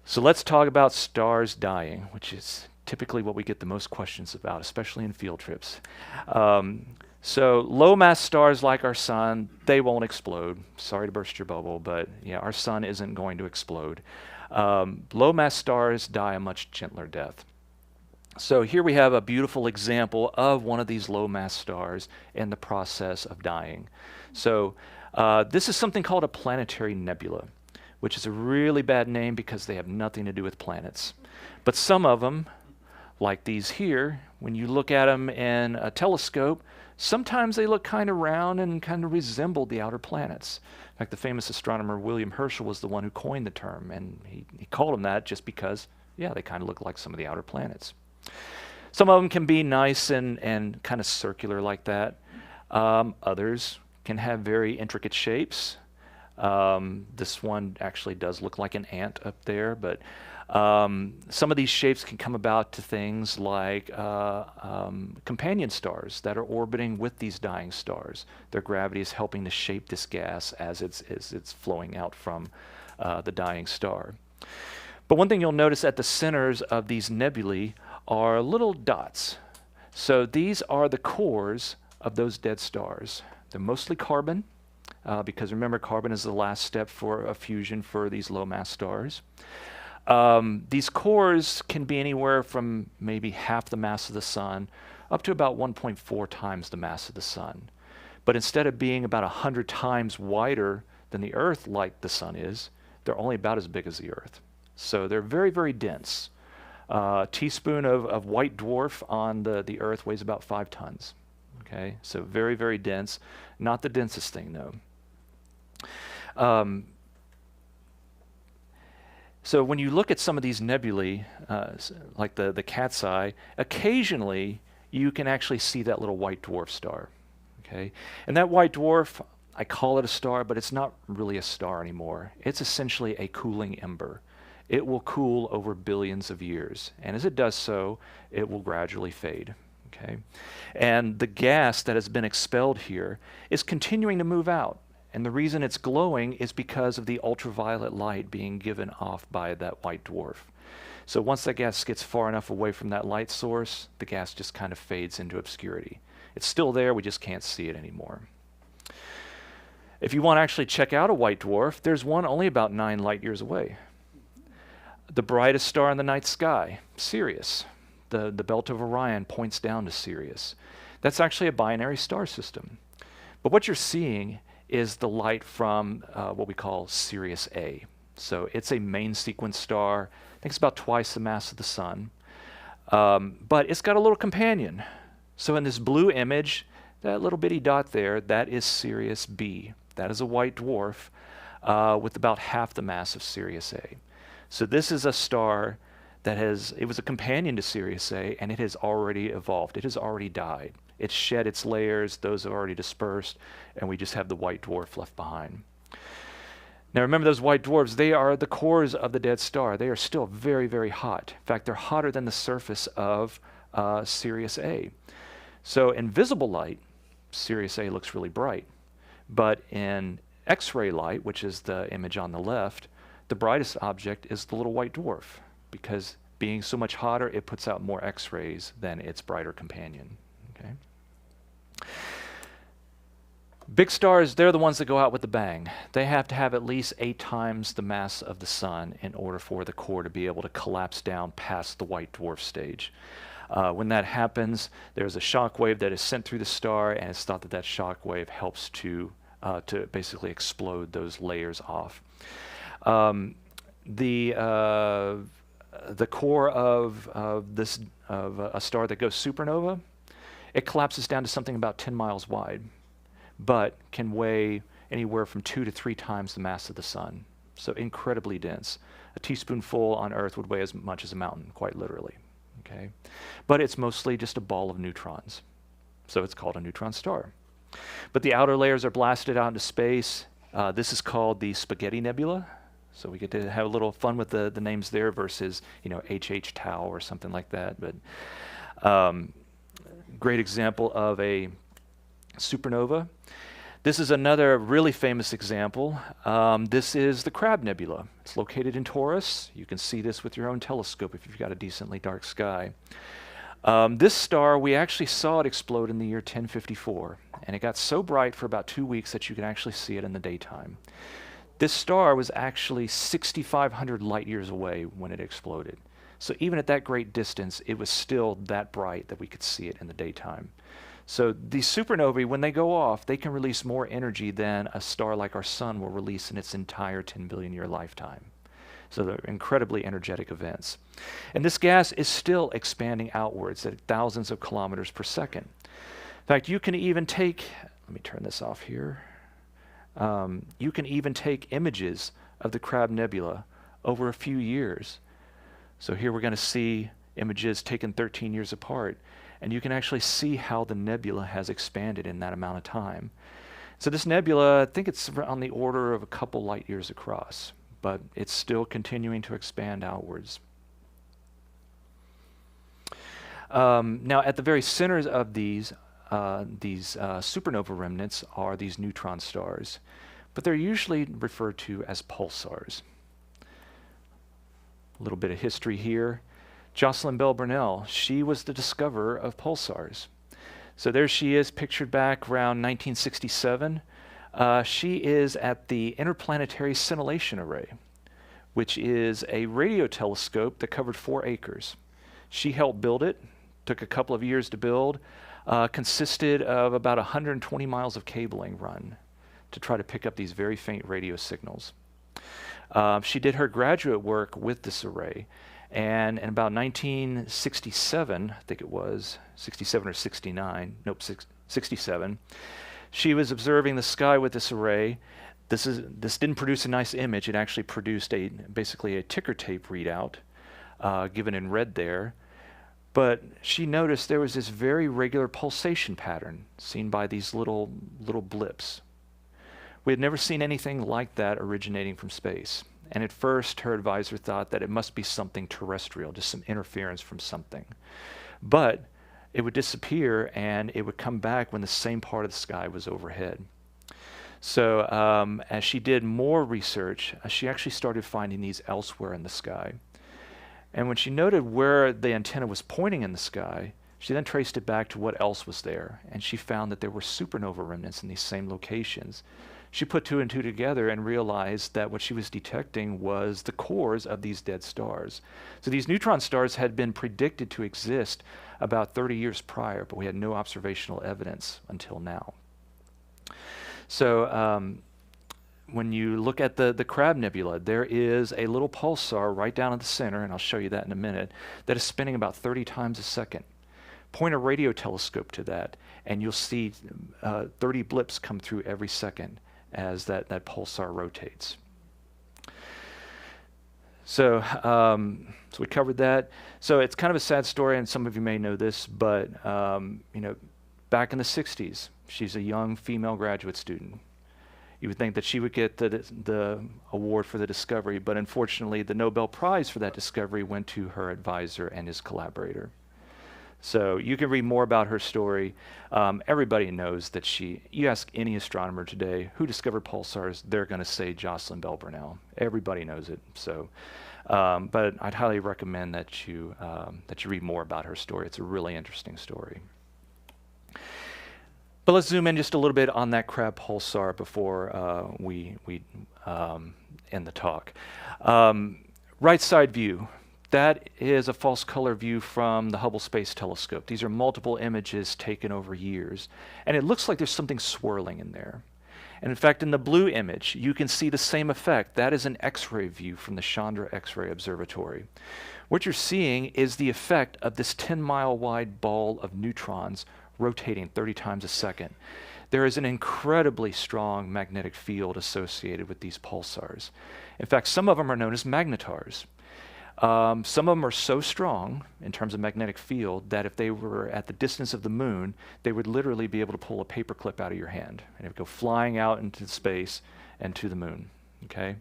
so let's talk about stars dying, which is typically what we get the most questions about, especially in field trips. So low mass stars like our sun, they won't explode. Sorry to burst your bubble, but yeah, our sun isn't going to explode. Low mass stars die a much gentler death. So here we have a beautiful example of one of these low mass stars in the process of dying. So this is something called a planetary nebula, which is a really bad name because they have nothing to do with planets. But some of them, like these here, when you look at them in a telescope, sometimes they look kind of round and kind of resemble the outer planets. In fact, the famous astronomer William Herschel was the one who coined the term, and he called them that just because, yeah, they kind of look like some of the outer planets. Some of them can be nice and kind of circular like that. Others can have very intricate shapes. This one actually does look like an ant up there, but some of these shapes can come about to things like companion stars that are orbiting with these dying stars. Their gravity is helping to shape this gas as it's flowing out from the dying star. But one thing you'll notice at the centers of these nebulae are little dots. So these are the cores of those dead stars. They're mostly carbon, because remember, carbon is the last step for a fusion for these low mass stars. These cores can be anywhere from maybe half the mass of the sun up to about 1.4 times the mass of the sun. But instead of being about 100 times wider than the Earth like the sun is, they're only about as big as the Earth. So they're very, very dense. A teaspoon of white dwarf on the Earth weighs about 5 tons. Okay, so very, very dense. Not the densest thing, though. So when you look at some of these nebulae, like the cat's eye, occasionally you can actually see that little white dwarf star. Okay, and that white dwarf, I call it a star, but it's not really a star anymore. It's essentially a cooling ember. It will cool over billions of years, and as it does so, it will gradually fade. Okay, and the gas that has been expelled here is continuing to move out. And the reason it's glowing is because of the ultraviolet light being given off by that white dwarf. So once that gas gets far enough away from that light source, the gas just kind of fades into obscurity. It's still there, we just can't see it anymore. If you want to actually check out a white dwarf, there's one only about 9 light years away. The brightest star in the night sky, Sirius. The belt of Orion points down to Sirius. That's actually a binary star system. But what you're seeing is the light from what we call Sirius A. So it's a main sequence star. I think it's about twice the mass of the sun. But it's got a little companion. So in this blue image, that little bitty dot there, that is Sirius B. That is a white dwarf with about half the mass of Sirius A. So this is a star that it was a companion to Sirius A, and it has already evolved. It has already died. It's shed its layers. Those have already dispersed, and we just have the white dwarf left behind. Now remember, those white dwarfs, they are the cores of the dead star. They are still very, very hot. In fact, they're hotter than the surface of Sirius A. So in visible light, Sirius A looks really bright. But in X-ray light, which is the image on the left, the brightest object is the little white dwarf, because being so much hotter, it puts out more X-rays than its brighter companion. Okay? Big stars, they're the ones that go out with a bang. They have to have at least 8 times the mass of the sun in order for the core to be able to collapse down past the white dwarf stage. When that happens, there's a shock wave that is sent through the star, and it's thought that that shock wave helps to basically explode those layers off. The core of a star that goes supernova, it collapses down to something about 10 miles wide, but can weigh anywhere from 2 to 3 times the mass of the sun. So incredibly dense. A teaspoonful on Earth would weigh as much as a mountain, quite literally. Okay? But it's mostly just a ball of neutrons. So it's called a neutron star. But the outer layers are blasted out into space. This is called the Spaghetti Nebula. So we get to have a little fun with the names there versus, HH Tau or something like that. But great example of a supernova. This is another really famous example. This is the Crab Nebula. It's located in Taurus. You can see this with your own telescope if you've got a decently dark sky. This star, we actually saw it explode in the year 1054, and it got so bright for about 2 weeks that you can actually see it in the daytime. This star was actually 6,500 light years away when it exploded. So even at that great distance, it was still that bright that we could see it in the daytime. So these supernovae, when they go off, they can release more energy than a star like our sun will release in its entire 10 billion year lifetime. So they're incredibly energetic events. And this gas is still expanding outwards at thousands of kilometers per second. In fact, you can even take, let me turn this off here. You can even take images of the Crab Nebula over a few years. So here we're going to see images taken 13 years apart. And you can actually see how the nebula has expanded in that amount of time. So this nebula, I think it's on the order of a couple light years across, but it's still continuing to expand outwards. Now, at the very centers of these supernova remnants are these neutron stars, but they're usually referred to as pulsars. A little bit of history here. Jocelyn Bell Burnell, she was the discoverer of pulsars. So there she is, pictured back around 1967. She is at the Interplanetary Scintillation Array, which is a radio telescope that covered 4 acres. She helped build it, took a couple of years to build, consisted of about 120 miles of cabling run to try to pick up these very faint radio signals. She did her graduate work with this array. And in about 1967, I think it was, 67 or 69, nope, 67, she was observing the sky with this array. This didn't produce a nice image. It actually produced basically a ticker tape readout, given in red there. But she noticed there was this very regular pulsation pattern seen by these little blips. We had never seen anything like that originating from space. And at first, her advisor thought that it must be something terrestrial, just some interference from something. But it would disappear, and it would come back when the same part of the sky was overhead. So as she did more research, she actually started finding these elsewhere in the sky. And when she noted where the antenna was pointing in the sky, she then traced it back to what else was there, and she found that there were supernova remnants in these same locations. She put 2 and 2 together and realized that what she was detecting was the cores of these dead stars. So these neutron stars had been predicted to exist about 30 years prior, but we had no observational evidence until now. So when you look at the Crab Nebula, there is a little pulsar right down at the center, and I'll show you that in a minute, that is spinning about 30 times a second. Point a radio telescope to that, and you'll see 30 blips come through every second as that pulsar rotates. So we covered that. So it's kind of a sad story, and some of you may know this, but back in the 60s. She's a young female graduate student. You would think that she would get the award for the discovery, but unfortunately the Nobel Prize for that discovery went to her advisor and his collaborator. So you can read more about her story. Everybody knows that you ask any astronomer today who discovered pulsars, they're going to say Jocelyn Bell Burnell. Everybody knows it. So, but I'd highly recommend that you read more about her story. It's a really interesting story. But let's zoom in just a little bit on that Crab pulsar before we end the talk. Right side view. That is a false color view from the Hubble Space Telescope. These are multiple images taken over years. And it looks like there's something swirling in there. And in fact, in the blue image, you can see the same effect. That is an X-ray view from the Chandra X-ray Observatory. What you're seeing is the effect of this 10-mile wide ball of neutrons rotating 30 times a second. There is an incredibly strong magnetic field associated with these pulsars. In fact, some of them are known as magnetars. Some of them are so strong in terms of magnetic field that if they were at the distance of the moon, they would literally be able to pull a paper clip out of your hand and it would go flying out into space and to the moon. Okay,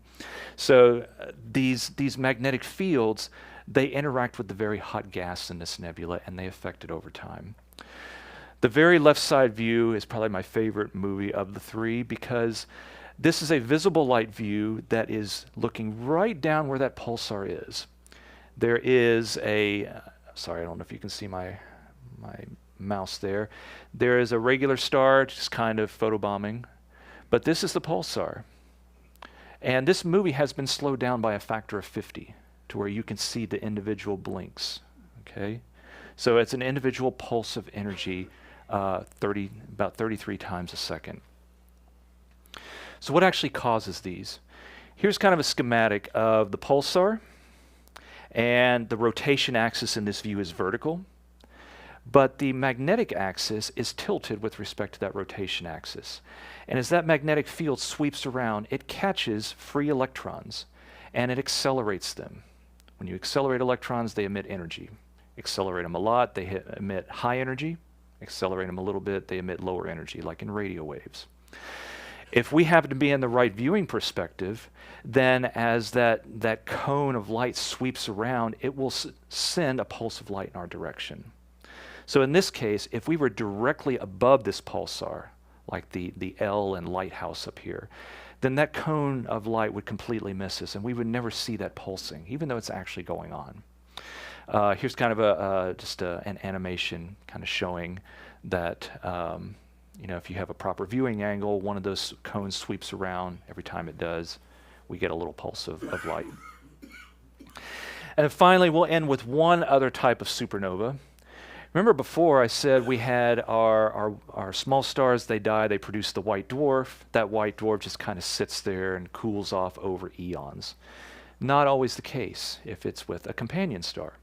so these magnetic fields, they interact with the very hot gas in this nebula and they affect it over time. The very left side view is probably my favorite movie of the three because this is a visible light view that is looking right down where that pulsar is. There is sorry, I don't know if you can see my mouse there. There is a regular star just kind of photobombing, but this is the pulsar. And this movie has been slowed down by a factor of 50 to where you can see the individual blinks, okay? So it's an individual pulse of energy, about 33 times a second. So what actually causes these? Here's kind of a schematic of the pulsar, and the rotation axis in this view is vertical, but the magnetic axis is tilted with respect to that rotation axis. And as that magnetic field sweeps around, it catches free electrons and it accelerates them. When you accelerate electrons, they emit energy. Accelerate them a lot, they emit high energy. Accelerate them a little bit, they emit lower energy, like in radio waves. If we happen to be in the right viewing perspective, then as that cone of light sweeps around, it will send a pulse of light in our direction. So in this case, if we were directly above this pulsar, like the L and lighthouse up here, then that cone of light would completely miss us and we would never see that pulsing, even though it's actually going on. Here's kind of just an animation kind of showing that if you have a proper viewing angle, one of those cones sweeps around. Every time it does, we get a little pulse of light. And finally, we'll end with one other type of supernova. Remember before I said we had our small stars, they die, they produce the white dwarf. That white dwarf just kind of sits there and cools off over eons. Not always the case if it's with a companion star.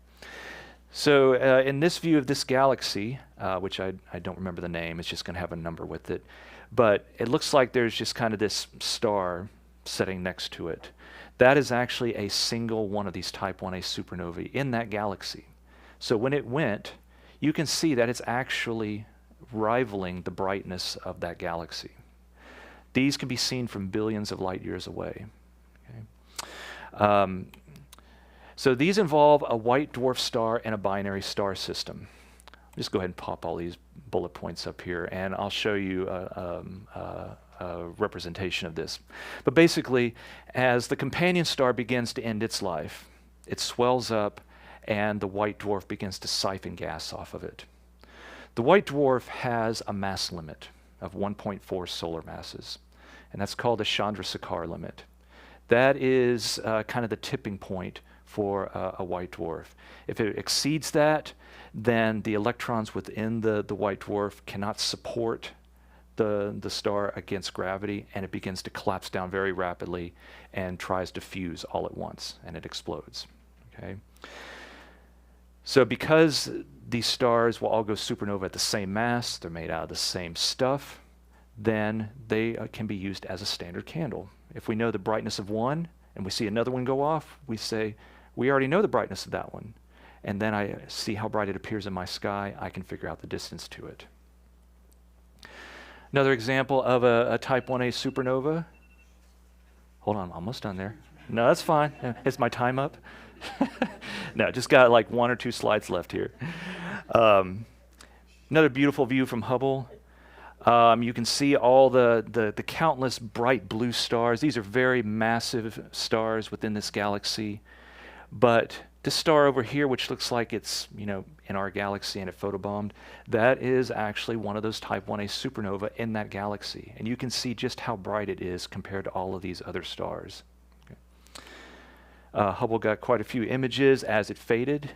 So in this view of this galaxy, which I don't remember the name, it's just going to have a number with it, but it looks like there's just kind of this star sitting next to it. That is actually a single one of these type 1a supernovae in that galaxy. So when it went, you can see that it's actually rivaling the brightness of that galaxy. These can be seen from billions of light years away. Okay? So these involve a white dwarf star and a binary star system. Just go ahead and pop all these bullet points up here, and I'll show you a representation of this. But basically, as the companion star begins to end its life, it swells up, and the white dwarf begins to siphon gas off of it. The white dwarf has a mass limit of 1.4 solar masses, and that's called the Chandrasekhar limit. That is kind of the tipping point for a white dwarf. If it exceeds that, then the electrons within the white dwarf cannot support the star against gravity, and it begins to collapse down very rapidly and tries to fuse all at once, and it explodes. Okay? So because these stars will all go supernova at the same mass, they're made out of the same stuff, then they can be used as a standard candle. If we know the brightness of one and we see another one go off, we say, we already know the brightness of that one. And then I see how bright it appears in my sky, I can figure out the distance to it. Another example of a type 1a supernova. Hold on, almost done there. No, that's fine. Is my time up? No, just got like 1 or 2 slides left here. Another beautiful view from Hubble. You can see all the countless bright blue stars. These are very massive stars within this galaxy. But this star over here, which looks like it's, in our galaxy and it photobombed, that is actually one of those type 1a supernova in that galaxy. And you can see just how bright it is compared to all of these other stars. Hubble got quite a few images as it faded.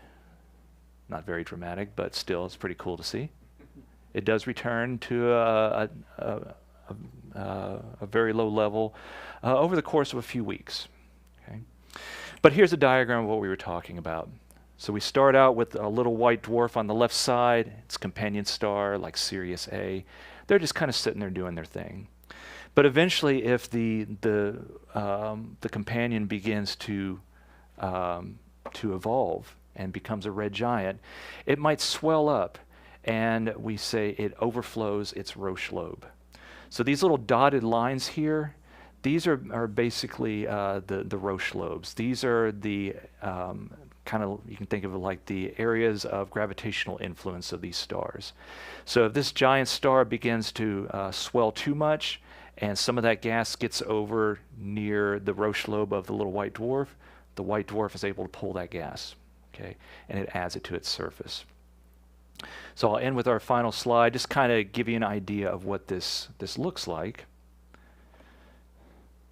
Not very dramatic, but still, it's pretty cool to see. It does return to a very low level over the course of a few weeks. Okay? But here's a diagram of what we were talking about. So we start out with a little white dwarf on the left side. Its companion star, like Sirius A. They're just kind of sitting there doing their thing. But eventually, if the companion begins to evolve and becomes a red giant, it might swell up, and we say it overflows its Roche lobe. So these little dotted lines here, these are basically the Roche lobes. These are the kind of, you can think of it like the areas of gravitational influence of these stars. So if this giant star begins to swell too much, and some of that gas gets over near the Roche lobe of the little white dwarf, the white dwarf is able to pull that gas, okay, and it adds it to its surface. So I'll end with our final slide, just kind of give you an idea of what this looks like.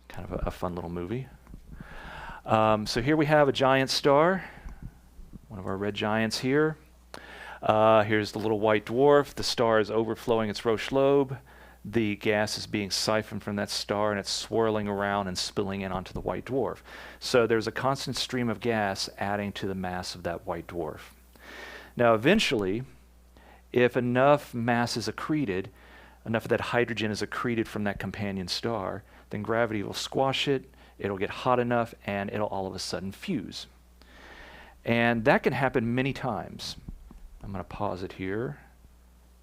Kind of a fun little movie. So here we have a giant star, one of our red giants here. Here's the little white dwarf. The star is overflowing its Roche lobe. The gas is being siphoned from that star, and it's swirling around and spilling in onto the white dwarf. So there's a constant stream of gas adding to the mass of that white dwarf. Now eventually, if enough mass is accreted, enough of that hydrogen is accreted from that companion star, then gravity will squash it, it'll get hot enough, and it'll all of a sudden fuse. And that can happen many times. I'm going to pause it here.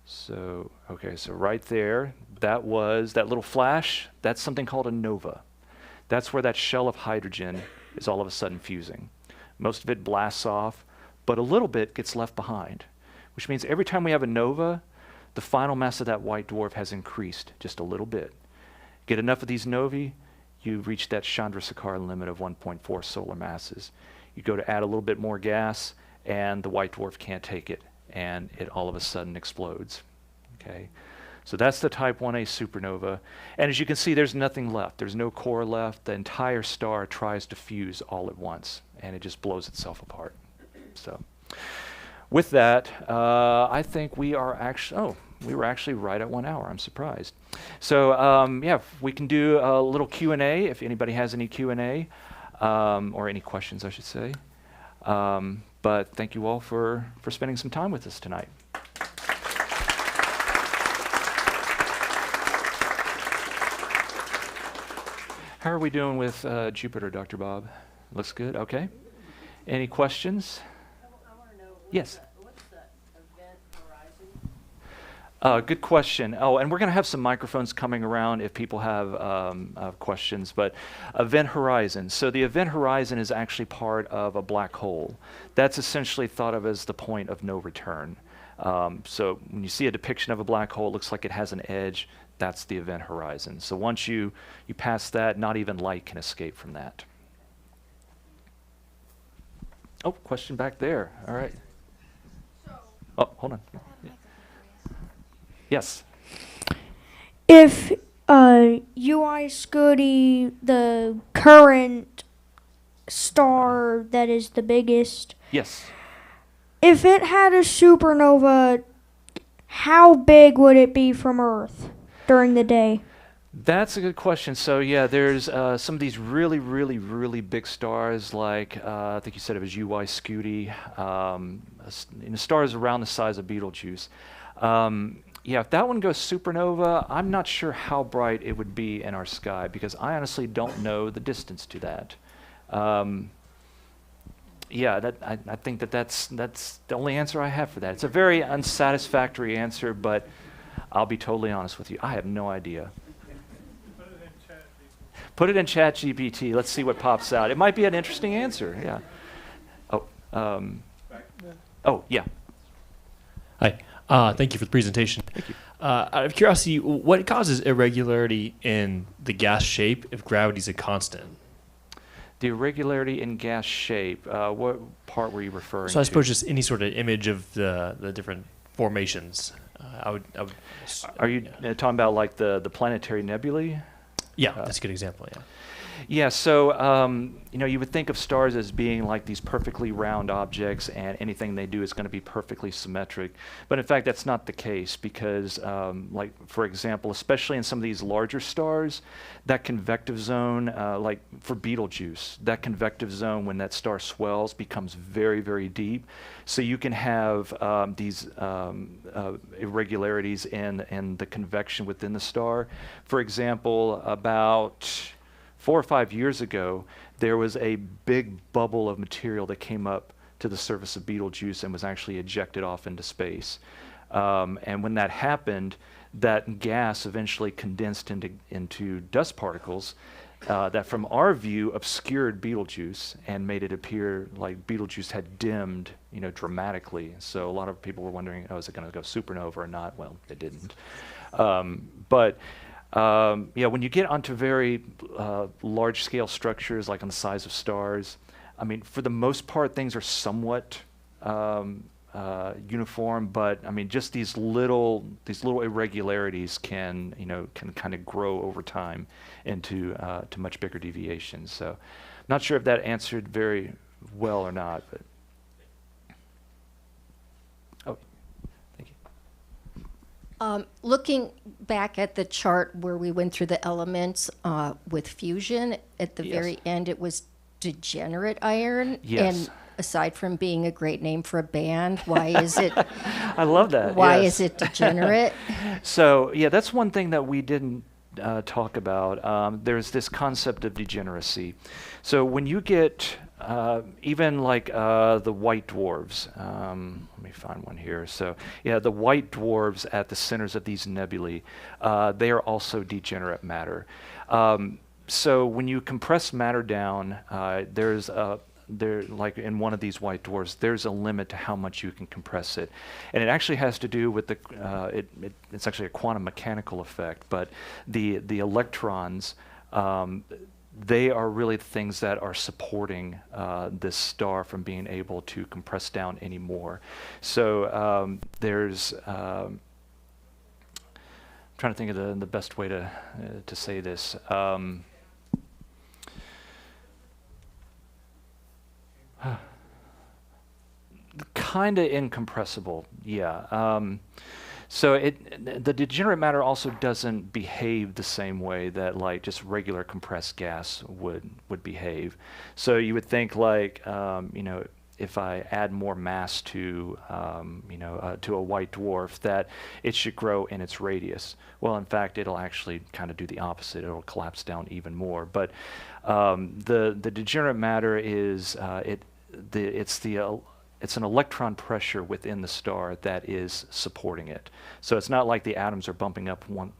So, okay, so right there, that little flash, that's something called a nova. That's where that shell of hydrogen is all of a sudden fusing. Most of it blasts off, but a little bit gets left behind, which means every time we have a nova, the final mass of that white dwarf has increased just a little bit. Get enough of these novae, you reach that Chandrasekhar limit of 1.4 solar masses. You go to add a little bit more gas, and the white dwarf can't take it, and it all of a sudden explodes. Okay, so that's the type 1a supernova. And as you can see, there's nothing left. There's no core left. The entire star tries to fuse all at once, and it just blows itself apart. So with that, I think we are actually, we were actually right at 1 hour. I'm surprised. So yeah, we can do a little Q&A if anybody has any Q&A, or any questions, I should say. But thank you all for spending some time with us tonight. How are we doing with Jupiter, Dr. Bob? Looks good? Okay. Any questions? I want to know, yes. what's the event horizon? Good question. Oh, and we're going to have some microphones coming around if people have questions. But event horizon. So the event horizon is actually part of a black hole. That's essentially thought of as the point of no return. So when you see a depiction of a black hole, it looks like it has an edge. That's the event horizon. So once you pass that, not even light can escape from that. Oh, question back there. All right. Oh, hold on. Yes. If UI Scudi, the current star that is the biggest, Yes. if it had a supernova, how big would it be from Earth during the day? That's a good question. So yeah, there's some of these really, really, really big stars, like I think you said it was UI Scudi, stars around the size of Betelgeuse. Yeah, if that one goes supernova, I'm not sure how bright it would be in our sky, because I honestly don't know the distance to that. Yeah, I think that's the only answer I have for that. It's a very unsatisfactory answer, but I'll be totally honest with you. I have no idea. Put it in Chat GPT. Let's see what pops out. It might be an interesting answer. Yeah. Oh, yeah. Hi. Thank you for the presentation. Thank you. Out of curiosity, what causes irregularity in the gas shape if gravity is a constant? The irregularity in gas shape. What part were you referring to? So I suppose just any sort of image of the different formations. Are you talking about like the planetary nebulae? Yeah, that's a good example. Yeah. Yeah, so you would think of stars as being like these perfectly round objects, and anything they do is going to be perfectly symmetric. But in fact, that's not the case because, like for example, especially in some of these larger stars, that convective zone, like for Betelgeuse, that convective zone when that star swells becomes very, very deep. So you can have these irregularities in the convection within the star. For example, about 4 or 5 years ago, there was a big bubble of material that came up to the surface of Betelgeuse and was actually ejected off into space. And when that happened, that gas eventually condensed into dust particles that from our view obscured Betelgeuse and made it appear like Betelgeuse had dimmed, dramatically. So a lot of people were wondering, is it going to go supernova or not? Well, it didn't. When you get onto very large-scale structures, like on the size of stars, I mean, for the most part, things are somewhat uniform. But I mean, just these little irregularities can kind of grow over time into to much bigger deviations. So, not sure if that answered very well or not, but. Looking back at the chart where we went through the elements with fusion, at the very end it was degenerate iron. Yes. And aside from being a great name for a band, why is it? I love that. Why yes. is it degenerate? So yeah, that's one thing that we didn't talk about. There's this concept of degeneracy. So when you get even like the white dwarfs, let me find one here. So yeah, the white dwarfs at the centers of these nebulae, they are also degenerate matter. So when you compress matter down, like in one of these white dwarfs, there's a limit to how much you can compress it, and it actually has to do with it's actually a quantum mechanical effect. But the electrons, they are really the things that are supporting this star from being able to compress down anymore. So there's I'm trying to think of the best way to say this. Kind of incompressible, yeah. So the degenerate matter also doesn't behave the same way that like just regular compressed gas would behave. So you would think like if I add more mass to to a white dwarf, that it should grow in its radius. Well, in fact, it'll actually kind of do the opposite. It'll collapse down even more. But the degenerate matter is it's an electron pressure within the star that is supporting it. So it's not like the atoms are bumping up one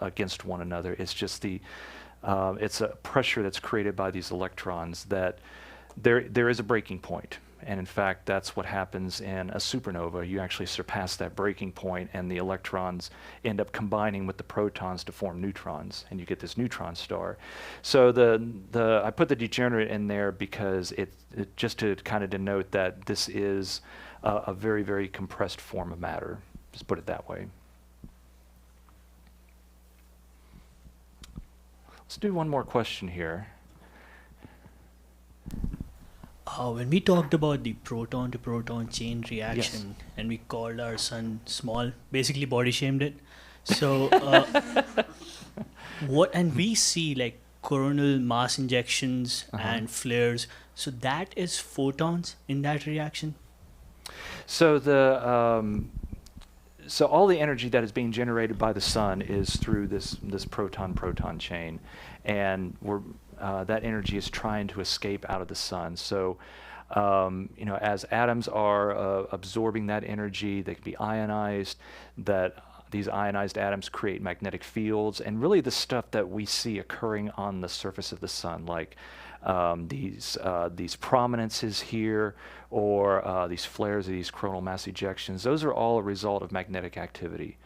against one another. It's just it's a pressure that's created by these electrons that there is a breaking point. And in fact, that's what happens in a supernova. You actually surpass that breaking point, and the electrons end up combining with the protons to form neutrons, and you get this neutron star. So I put the degenerate in there because it just to kind of denote that this is a very, very compressed form of matter. Just put it that way. Let's do one more question here. When we talked about the proton to proton chain reaction, and we called our sun small, basically body shamed it. So and we see like coronal mass injections and flares. So that is photons in that reaction. So so all the energy that is being generated by the sun is through this proton-proton chain, and that energy is trying to escape out of the sun. So, as atoms are absorbing that energy, they can be ionized. That these ionized atoms create magnetic fields, and really the stuff that we see occurring on the surface of the sun, like these prominences here, or these flares of these coronal mass ejections, those are all a result of magnetic activity.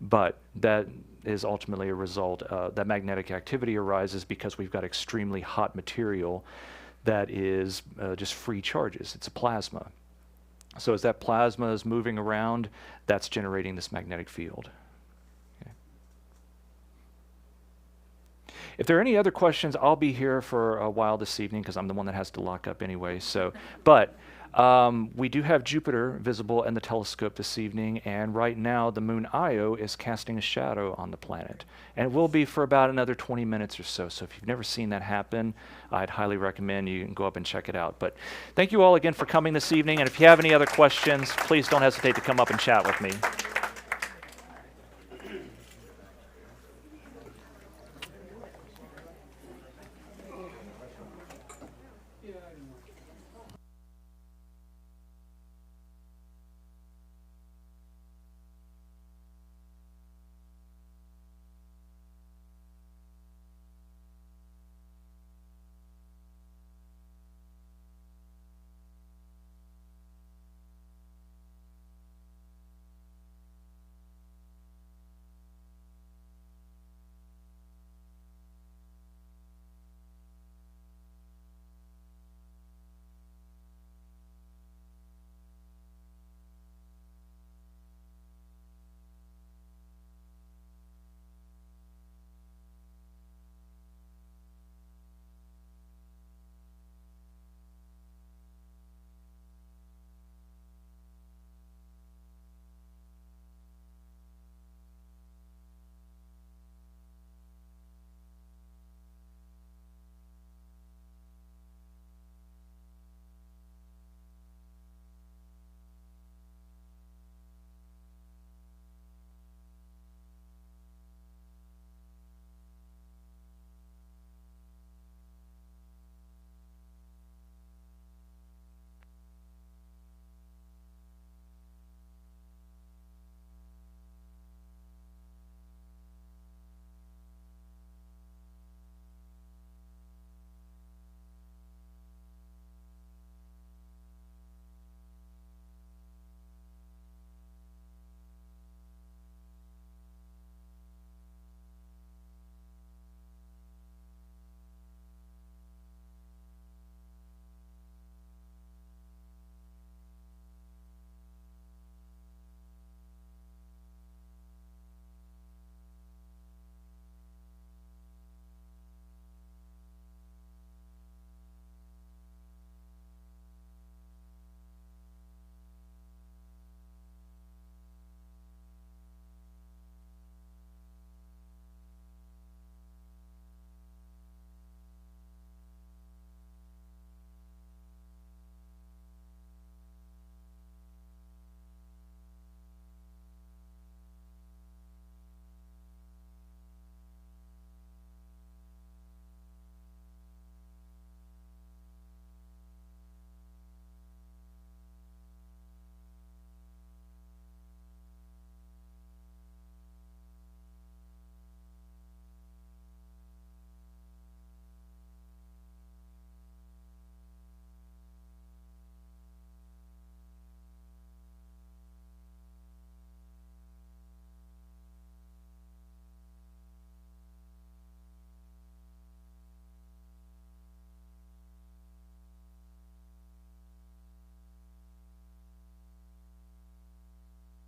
But that is ultimately a result, that magnetic activity arises because we've got extremely hot material that is just free charges. It's a plasma. So as that plasma is moving around, that's generating this magnetic field. Okay. If there are any other questions, I'll be here for a while this evening because I'm the one that has to lock up anyway. So, but we do have Jupiter visible in the telescope this evening, and right now the moon Io is casting a shadow on the planet. And it will be for about another 20 minutes or so. So if you've never seen that happen, I'd highly recommend you can go up and check it out. But thank you all again for coming this evening, and if you have any other questions, please don't hesitate to come up and chat with me.